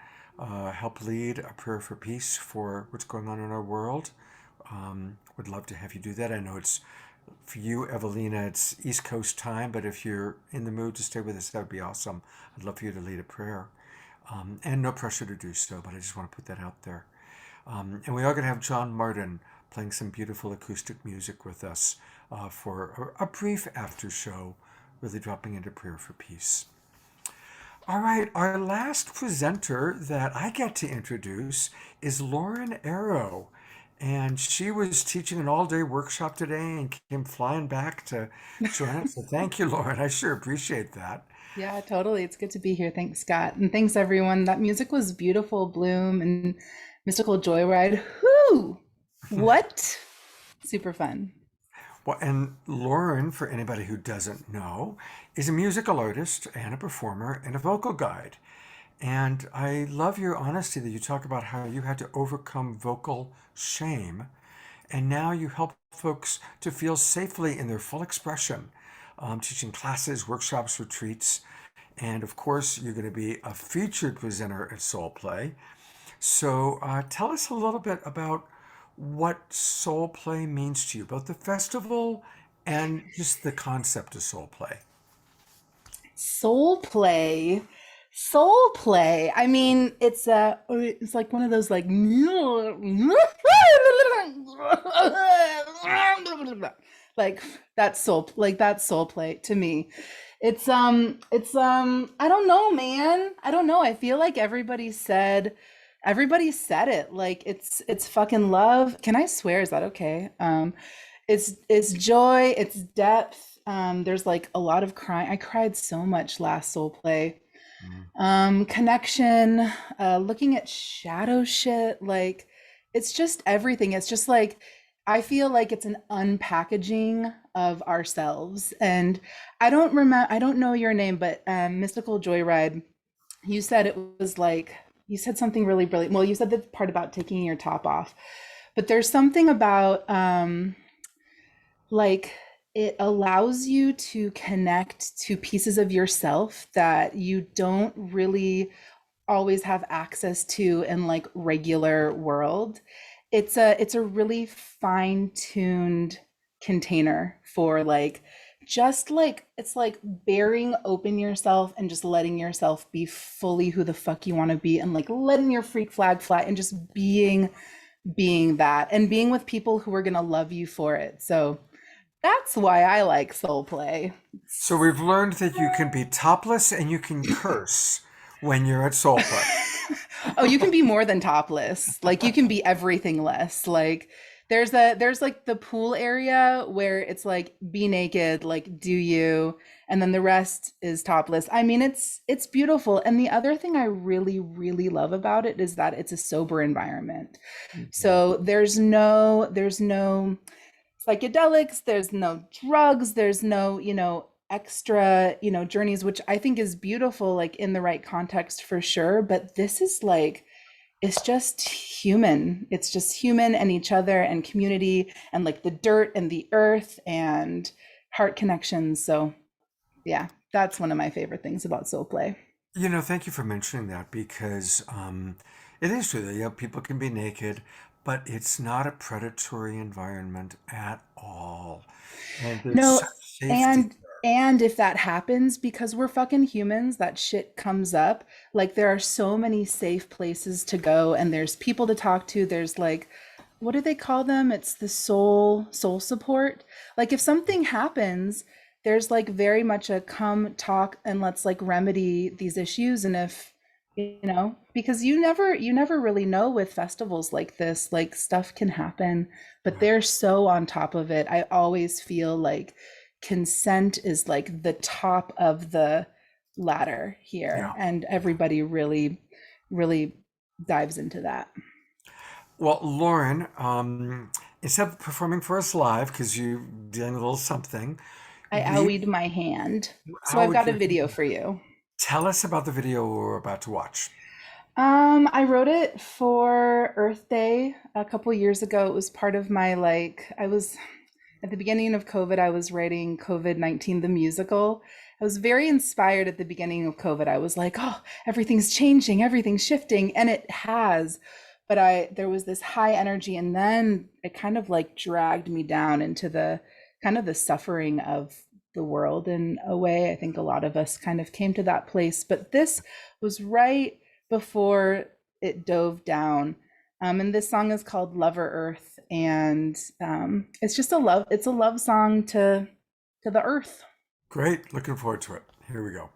[SPEAKER 2] help lead a prayer for peace for what's going on in our world. Would love to have you do that. I know it's for you, Evelina, it's East Coast time, but if you're in the mood to stay with us, that would be awesome. I'd love for you to lead a prayer. And no pressure to do so, but I just want to put that out there. And we are going to have John Martin playing some beautiful acoustic music with us for a brief after show, really dropping into prayer for peace. All right, our last presenter that I get to introduce is Lauren Arrow. And she was teaching an all-day workshop today and came flying back to join us. So thank you, Lauren. I sure appreciate that.
[SPEAKER 14] Yeah, totally. It's good to be here. Thanks, Scott. And thanks, everyone. That music was beautiful. Bloom and Mystical Joyride. Whoo! What? Super fun.
[SPEAKER 2] Well, and Lauren, for anybody who doesn't know, is a musical artist and a performer and a vocal guide. And I love your honesty that you talk about how you had to overcome vocal shame, and now you help folks to feel safely in their full expression, teaching classes, workshops, retreats, and of course, you're going to be a featured presenter at SoulPlay. So tell us a little bit about what SoulPlay means to you, both the festival and just the concept of SoulPlay.
[SPEAKER 14] SoulPlay. SoulPlay. I mean, it's like one of those like like that's SoulPlay to me. It's I don't know, man. I don't know. I feel like everybody said it. Like it's fucking love. Can I swear? Is that okay? It's joy, it's depth. There's like a lot of crying. I cried so much last SoulPlay. Connection, looking at shadow shit, like it's just everything. It's just like I feel like it's an unpackaging of ourselves. And I don't know your name, but Mystical Joyride, you said it was like you said something really brilliant. Well, you said the part about taking your top off, but there's something about like it allows you to connect to pieces of yourself that you don't really always have access to in like regular world. It's a really fine-tuned container for like just like it's like bearing open yourself and just letting yourself be fully who the fuck you want to be, and like letting your freak flag fly and just being that and being with people who are going to love you for it. So that's why I like SoulPlay.
[SPEAKER 2] So we've learned that you can be topless and you can curse when you're at SoulPlay.
[SPEAKER 14] Oh, you can be more than topless. Like you can be everything less. Like there's like the pool area where it's like be naked, like do you, and then the rest is topless. I mean, it's beautiful. And the other thing I really, really love about it is that it's a sober environment. So there's no psychedelics, there's no drugs, there's no, extra, journeys, which I think is beautiful, like in the right context for sure. But this is like, it's just human. It's just human and each other and community and like the dirt and the earth and heart connections. So yeah, that's one of my favorite things about SoulPlay.
[SPEAKER 2] Thank you for mentioning that, because it is true that people can be naked, but it's not a predatory environment at all. And there's
[SPEAKER 14] No,
[SPEAKER 2] such safety
[SPEAKER 14] and
[SPEAKER 2] there.
[SPEAKER 14] And if that happens, because we're fucking humans, that shit comes up. Like there are so many safe places to go and there's people to talk to. There's like, what do they call them? It's the soul support. Like if something happens, there's like very much a come talk and let's like remedy these issues. And if, because you never really know with festivals like this, like stuff can happen, but they're so on top of it. I always feel like consent is like the top of the ladder here, and everybody really, really dives into that.
[SPEAKER 2] Well, Lauren, instead of performing for us live, because you're dealing with a little something,
[SPEAKER 14] I owied my hand. So I've got a video for you.
[SPEAKER 2] Tell us about the video we're about to watch.
[SPEAKER 14] I wrote it for Earth Day a couple years ago. It was part of my I was at the beginning of COVID, I was writing COVID-19 the musical. I was very inspired at the beginning of COVID. I was like, oh, everything's changing, everything's shifting, and it has. But there was this high energy, and then it kind of like dragged me down into the kind of the suffering of the world in a way. I think a lot of us kind of came to that place, but this was right before it dove down. And this song is called Lover Earth, and it's just a love song to the earth.
[SPEAKER 2] Great, looking forward to it. Here we go.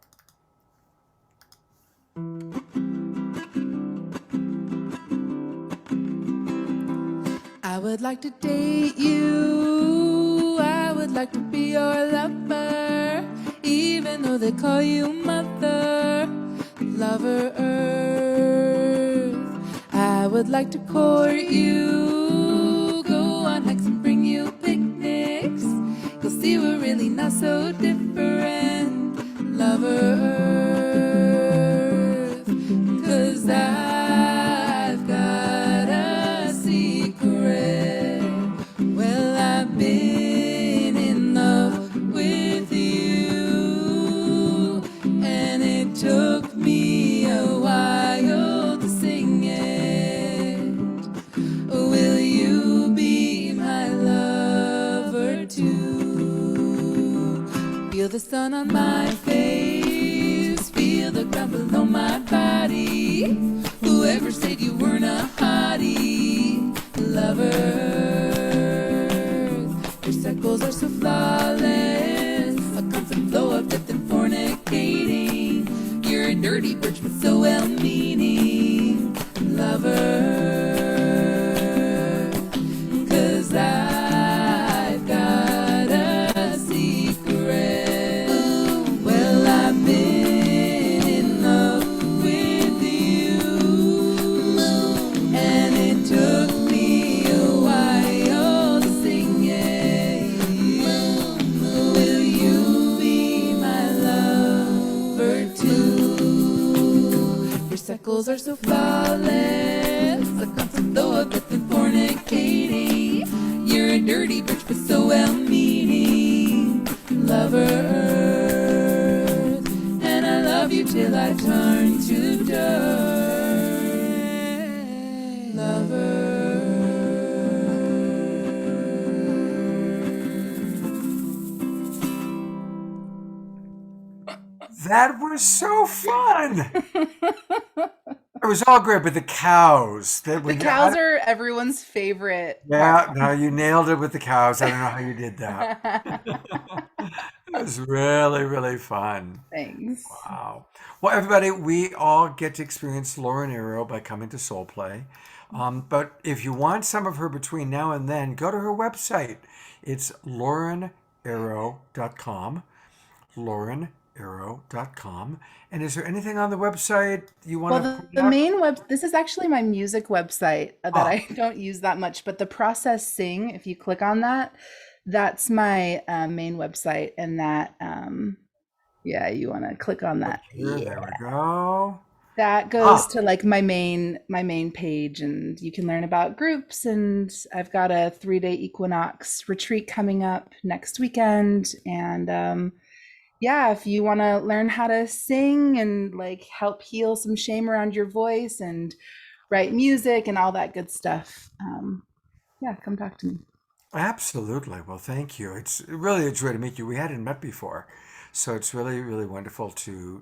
[SPEAKER 7] I would like to date you, I would like to be your lover, even though they call you mother, lover earth. I would like to court you, go on hikes and bring you picnics, you'll see we're really not so different, lover earth. 'Cause I've got a secret. Well, I've been in love with you, and it took me a while to sing it. Will you be my lover too? Feel the sun on my face, feel the ground below my body. Whoever said you weren't a hottie, lover. Your cycles are so flawless, a constant flow of death and fornicating. You're a dirty bitch but so well-meaning, lover. 'Cause I've got a secret. Well, I've been in love with you, and it took me a while to sing it. Will you be my lover too? Your cycles are so flawless, a constant flow of death and fornicating. You're a dirty bitch but so well-meaning, lover. And I love you till I turn to dirt, lover.
[SPEAKER 2] That was so fun. It was all great, but the cows.
[SPEAKER 14] The cows are everyone's favorite.
[SPEAKER 2] Yeah, no, you nailed it with the cows. I don't know how you did that. It was really, really fun.
[SPEAKER 14] Thanks.
[SPEAKER 2] Wow. Well, everybody, we all get to experience Lauren Arrow by coming to SoulPlay. But if you want some of her between now and then, go to her website. It's laurenarrow.com. laurenarrow.com. And is there anything on the website you want to
[SPEAKER 14] the main this is actually my music website that I don't use that much, but the Process Sing, if you click on that, that's my main website, and that yeah, you want to click on that.
[SPEAKER 2] Here, there we go.
[SPEAKER 14] That goes to like my main page, and you can learn about groups, and I've got a 3-day equinox retreat coming up next weekend, and yeah, if you want to learn how to sing and like help heal some shame around your voice and write music and all that good stuff, yeah, come talk to me.
[SPEAKER 2] Absolutely. Well, thank you. It's really a joy to meet you. We hadn't met before, so it's really, really wonderful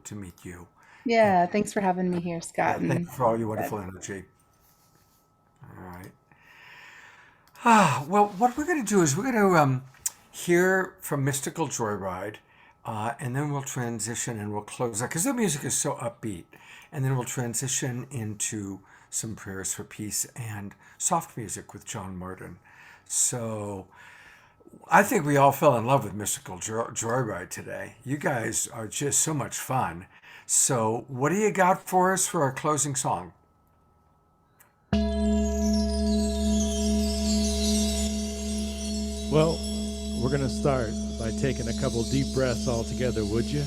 [SPEAKER 2] to meet you. And
[SPEAKER 14] Yeah, thanks for having me here,
[SPEAKER 2] yeah,
[SPEAKER 14] Scott
[SPEAKER 2] thank
[SPEAKER 14] and
[SPEAKER 2] you for all your
[SPEAKER 14] Fred.
[SPEAKER 2] wonderful energy. All right. Well, what we're going to do is we're going to hear from Mystical Joyride, and then we'll transition and we'll close out because the music is so upbeat. And then we'll transition into some prayers for peace and soft music with John Martin. So I think we all fell in love with Mystical Joyride today. You guys are just so much fun. So, what do you got for us for our closing song?
[SPEAKER 8] Well, we're going to start by taking a couple deep breaths all together, would you?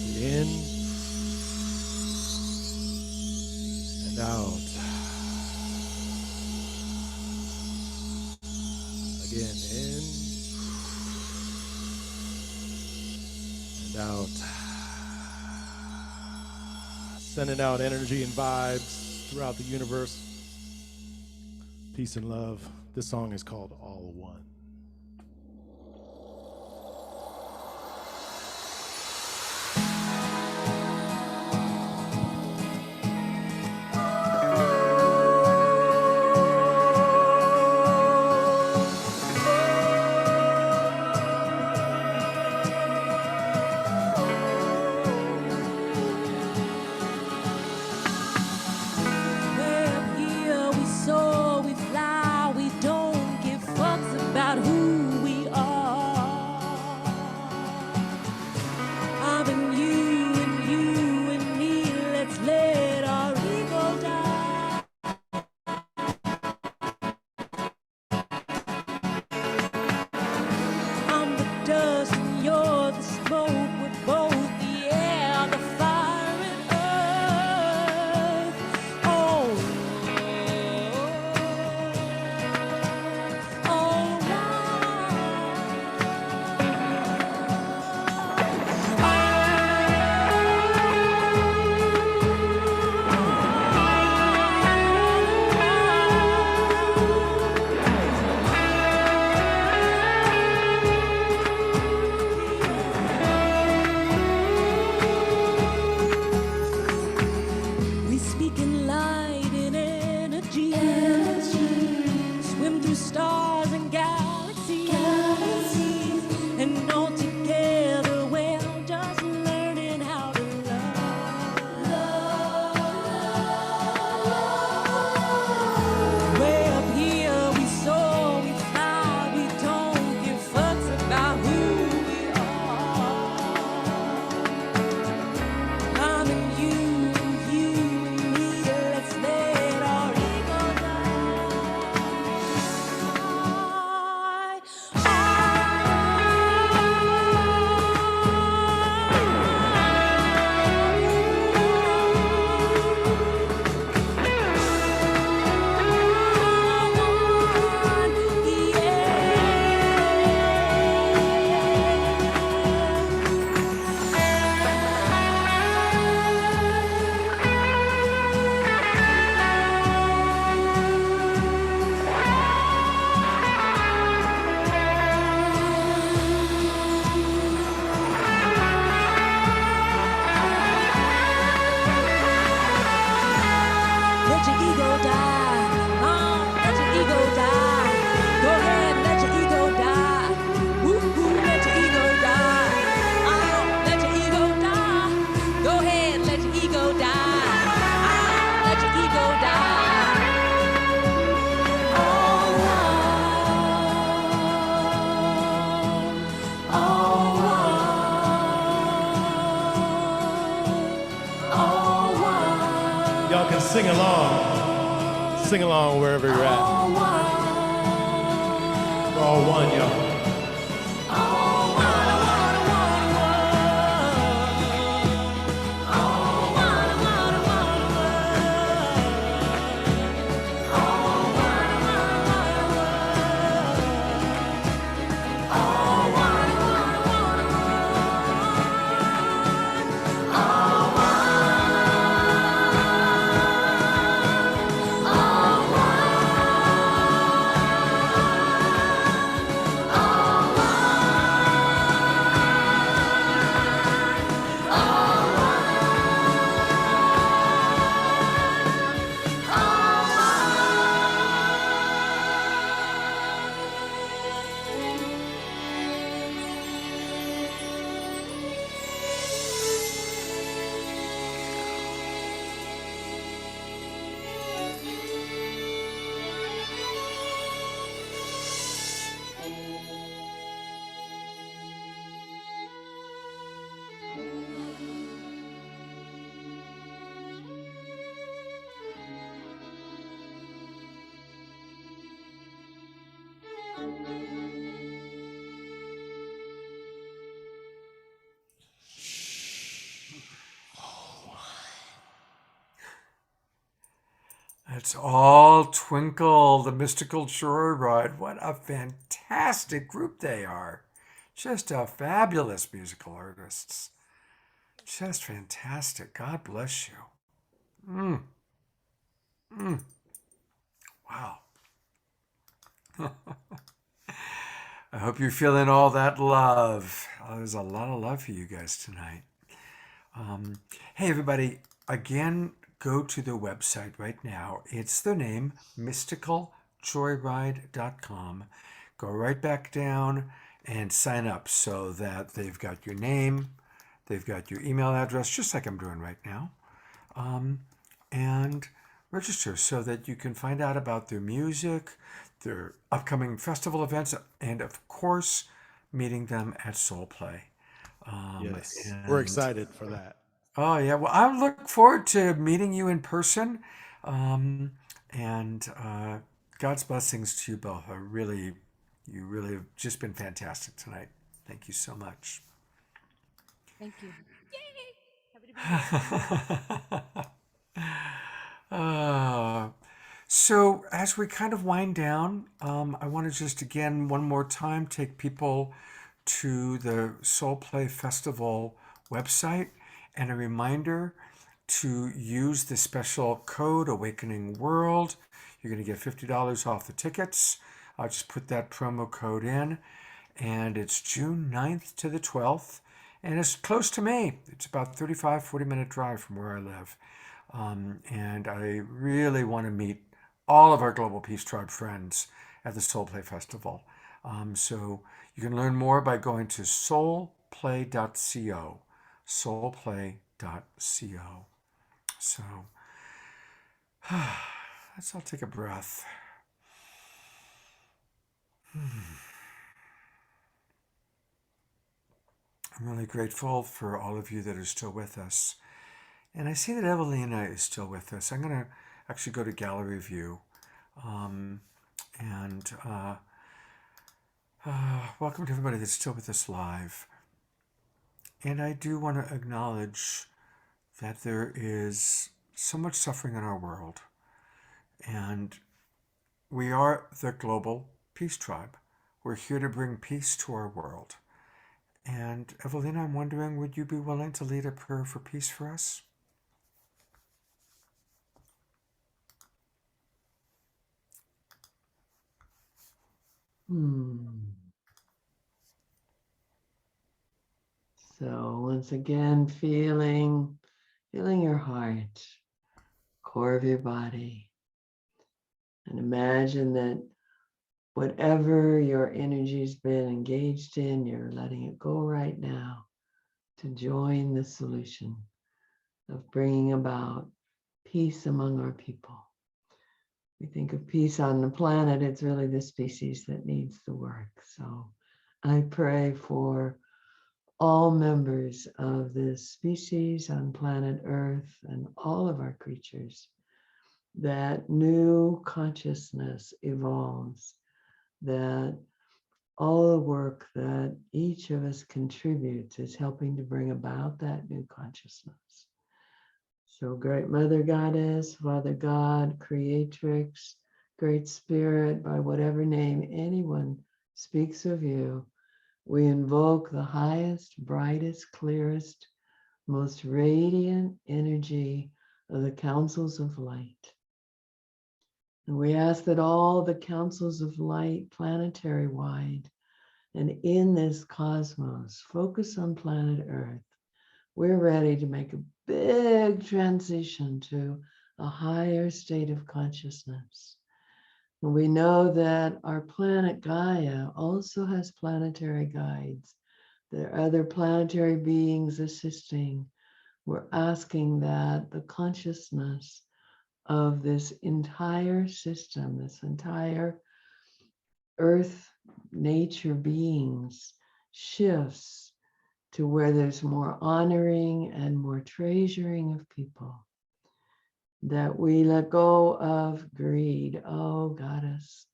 [SPEAKER 8] In and out. Again, in and out. Sending out energy and vibes throughout the universe. Peace and love. This song is called All One. Y'all can sing along. Sing along wherever you're at. We're all one, y'all.
[SPEAKER 2] It's all Twinkle, the Mystical Joyride. What a fantastic group they are. Just a fabulous musical artists. Just fantastic. God bless you. Mm, mm. Wow. I hope you're feeling all that love. There's a lot of love for you guys tonight. Hey, everybody, again, go to the website right now. It's the name, mysticaljoyride.com. Go right back down and sign up so that they've got your name, they've got your email address, just like I'm doing right now, and register so that you can find out about their music, their upcoming festival events, and of course, meeting them at SoulPlay.
[SPEAKER 8] Yes, we're excited for that.
[SPEAKER 2] Oh yeah, well, I look forward to meeting you in person, and God's blessings to you both. You really have just been fantastic tonight. Thank you so much.
[SPEAKER 9] Thank you.
[SPEAKER 2] So as we kind of wind down, I want to just again one more time take people to the Soul Play Festival website, and a reminder to use the special code Awakening World. You're going to get $50 off the tickets. I'll just put that promo code in, and it's June 9th to the 12th, and it's close to me. It's about 40-minute drive from where I live. And I really want to meet all of our Global Peace Tribe friends at the Soul Play Festival. So you can learn more by going to soulplay.co. Soulplay.co. So let's all take a breath. I'm really grateful for all of you that are still with us. And I see that Evelina is still with us. I'm going to actually go to gallery view. Welcome to everybody that's still with us live. And I do want to acknowledge that there is so much suffering in our world. And we are the Global Peace Tribe. We're here to bring peace to our world. And Evelina, I'm wondering, would you be willing to lead a prayer for peace for us?
[SPEAKER 5] So once again, feeling your heart, core of your body, and imagine that whatever your energy's been engaged in, you're letting it go right now to join the solution of bringing about peace among our people. We think of peace on the planet, it's really the species that needs the work. So I pray for all members of this species on planet Earth and all of our creatures, that new consciousness evolves, that all the work that each of us contributes is helping to bring about that new consciousness. So Great Mother Goddess, Father God, Creatrix, Great Spirit, by whatever name anyone speaks of you, we invoke the highest, brightest, clearest, most radiant energy of the councils of light. And we ask that all the councils of light, planetary wide, and in this cosmos, focus on planet Earth. We're ready to make a big transition to a higher state of consciousness. And we know that our planet Gaia also has planetary guides. There are other planetary beings assisting. We're asking that the consciousness of this entire system, this entire Earth nature beings shifts to where there's more honoring and more treasuring of people, that we let go of greed. Oh, Goddess,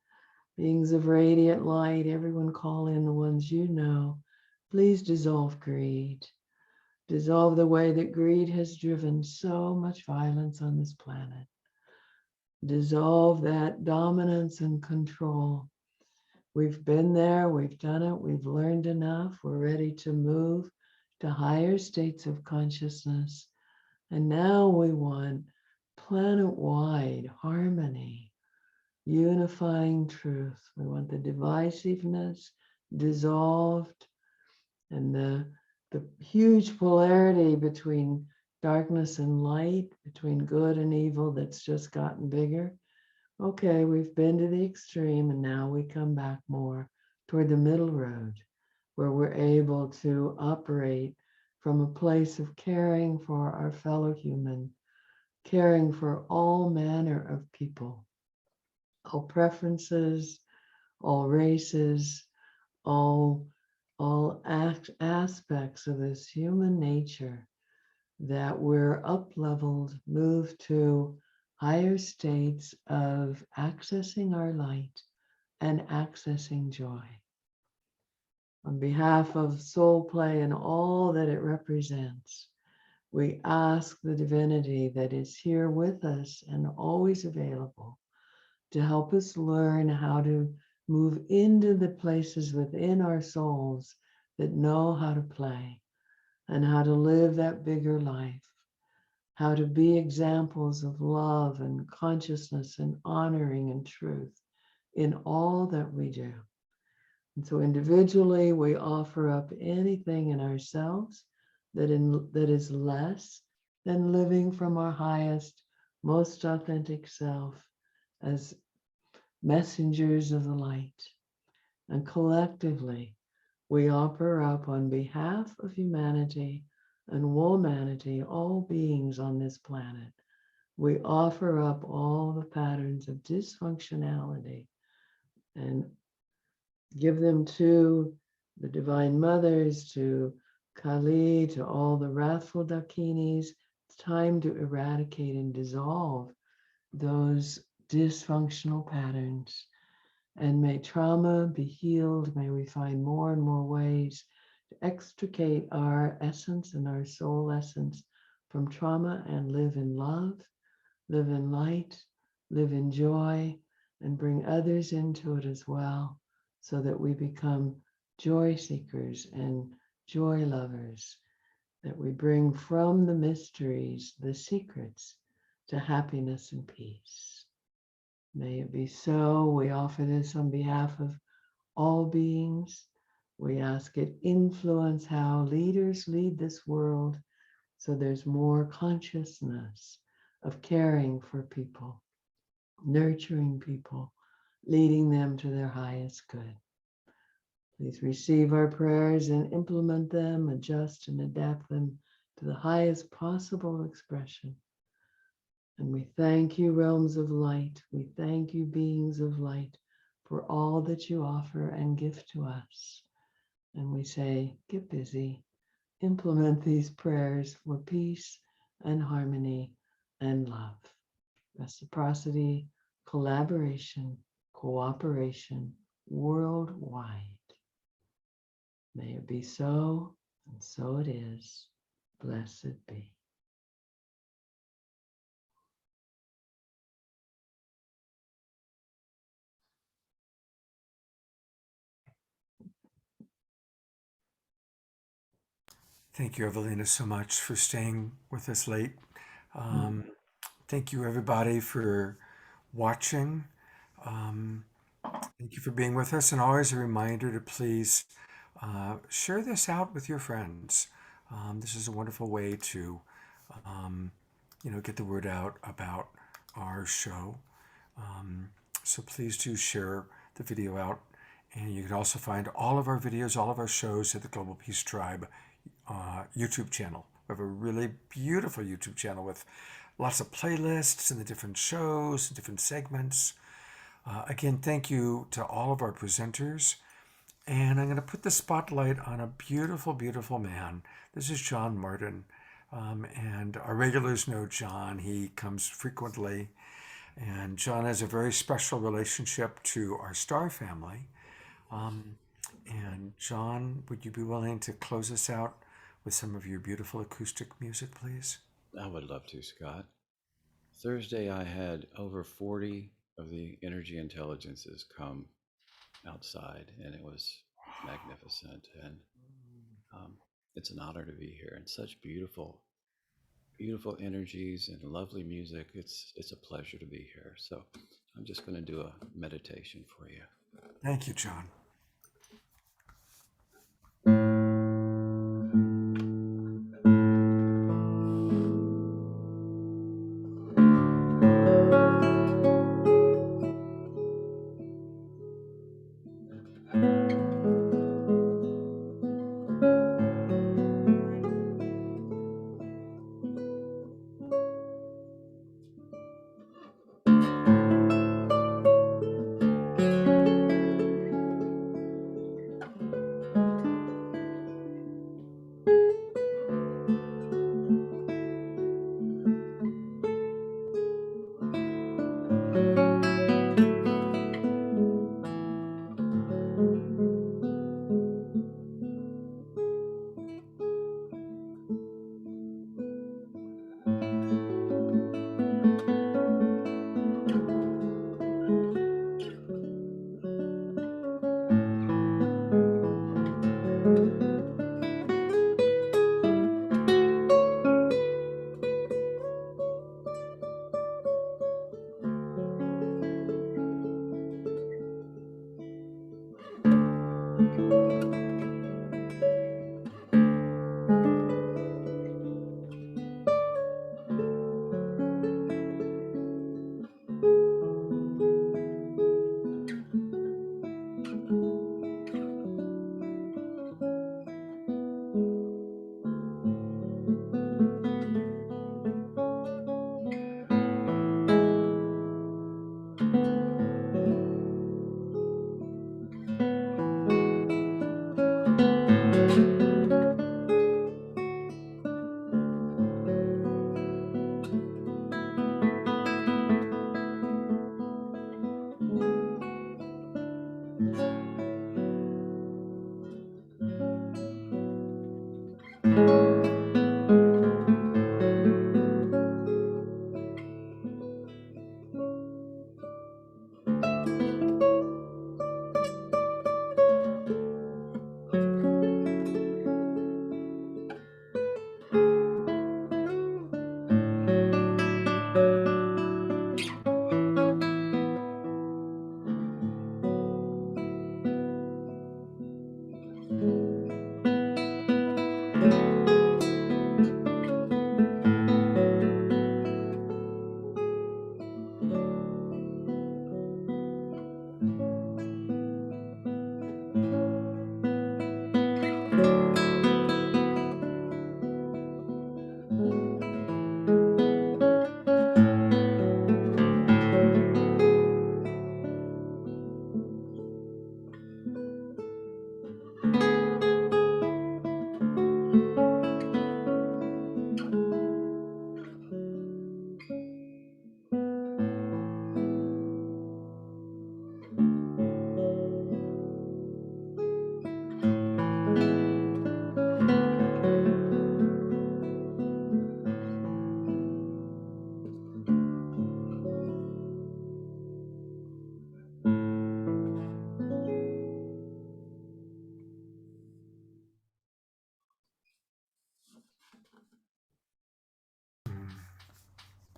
[SPEAKER 5] beings of radiant light, everyone call in the ones you know. Please dissolve greed. Dissolve the way that greed has driven so much violence on this planet. Dissolve that dominance and control. We've been there, we've done it, we've learned enough, we're ready to move to higher states of consciousness. And now we want planet-wide harmony, unifying truth. We want the divisiveness dissolved and the huge polarity between darkness and light, between good and evil that's just gotten bigger. Okay, we've been to the extreme and now we come back more toward the middle road where we're able to operate from a place of caring for our fellow human, caring for all manner of people, all preferences, all races, all aspects of this human nature, that we're up-leveled, moved to higher states of accessing our light and accessing joy. On behalf of SoulPlay and all that it represents, we ask the divinity that is here with us and always available to help us learn how to move into the places within our souls that know how to play and how to live that bigger life, how to be examples of love and consciousness and honoring and truth in all that we do. And so individually, we offer up anything in ourselves that is less than living from our highest, most authentic self as messengers of the light. And collectively, we offer up on behalf of humanity and womanity, all beings on this planet. We offer up all the patterns of dysfunctionality and give them to the Divine Mothers, to Kali, to all the wrathful Dakinis. It's time to eradicate and dissolve those dysfunctional patterns. And may trauma be healed. May we find more and more ways to extricate our essence and our soul essence from trauma and live in love, live in light, live in joy, and bring others into it as well, so that we become joy seekers and joy lovers, that we bring from the mysteries, the secrets to happiness and peace. May it be so. We offer this on behalf of all beings. We ask it influence how leaders lead this world, so there's more consciousness of caring for people, nurturing people, leading them to their highest good. Please receive our prayers and implement them, adjust and adapt them to the highest possible expression. And we thank you, realms of light. We thank you, beings of light, for all that you offer and gift to us. And we say, get busy, implement these prayers for peace and harmony and love, reciprocity, collaboration, cooperation, worldwide. May it be so, and so it is. Blessed be.
[SPEAKER 2] Thank you, Evelina, so much for staying with us late. Thank you, everybody, for watching. Thank you for being with us. And always a reminder to please share this out with your friends. This is a wonderful way to, get the word out about our show. So please do share the video out. And you can also find all of our videos, all of our shows at the Global Peace Tribe YouTube channel. We have a really beautiful YouTube channel with lots of playlists and the different shows and different segments. Again, thank you to all of our presenters. And I'm going to put the spotlight on a beautiful, beautiful man. This is John Martin. And our regulars know John. He comes frequently. And John has a very special relationship to our star family. And John, would you be willing to close us out with some of your beautiful acoustic music, please?
[SPEAKER 15] I would love to, Scott. Thursday, I had over 40 of the energy intelligences come outside, and it was magnificent. And it's an honor to be here, and such beautiful, beautiful energies and lovely music. It's a pleasure to be here. So I'm just going to do a meditation for you.
[SPEAKER 2] Thank you, John.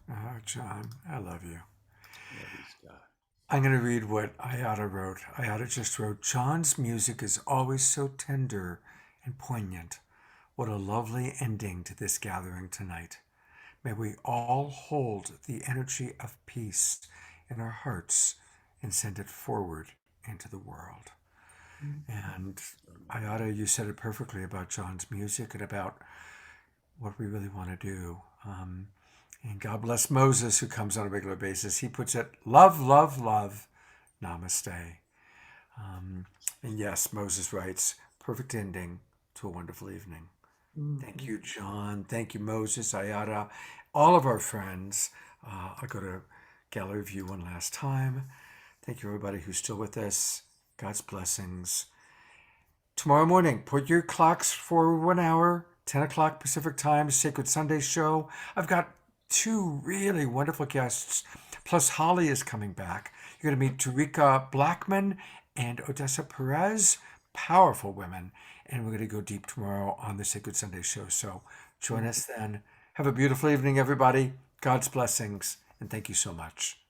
[SPEAKER 2] Oh, John, I love you.
[SPEAKER 15] Love you, Scott.
[SPEAKER 2] I'm going to read what Ayada wrote. Ayada just wrote, John's music is always so tender and poignant. What a lovely ending to this gathering tonight. May we all hold the energy of peace in our hearts and send it forward into the world. And Ayada, you said it perfectly about John's music and about what we really want to do. And God bless Moses, who comes on a regular basis. He puts it, love, love, love, namaste. And yes, Moses writes, perfect ending to a wonderful evening. Thank you, John. Thank you, Moses, Ayada, all of our friends. I'll go to gallery view one last time. Thank you, everybody who's still with us. God's blessings. Tomorrow morning, put your clocks for 1 hour, 10 o'clock Pacific time, Sacred Sunday show. I've got two really wonderful guests. Plus, Holly is coming back. You're going to meet Tarika Blackman and Odessa Perez, powerful women. And we're going to go deep tomorrow on the Sacred Sunday show. So join us then. Have a beautiful evening, everybody. God's blessings, and thank you so much.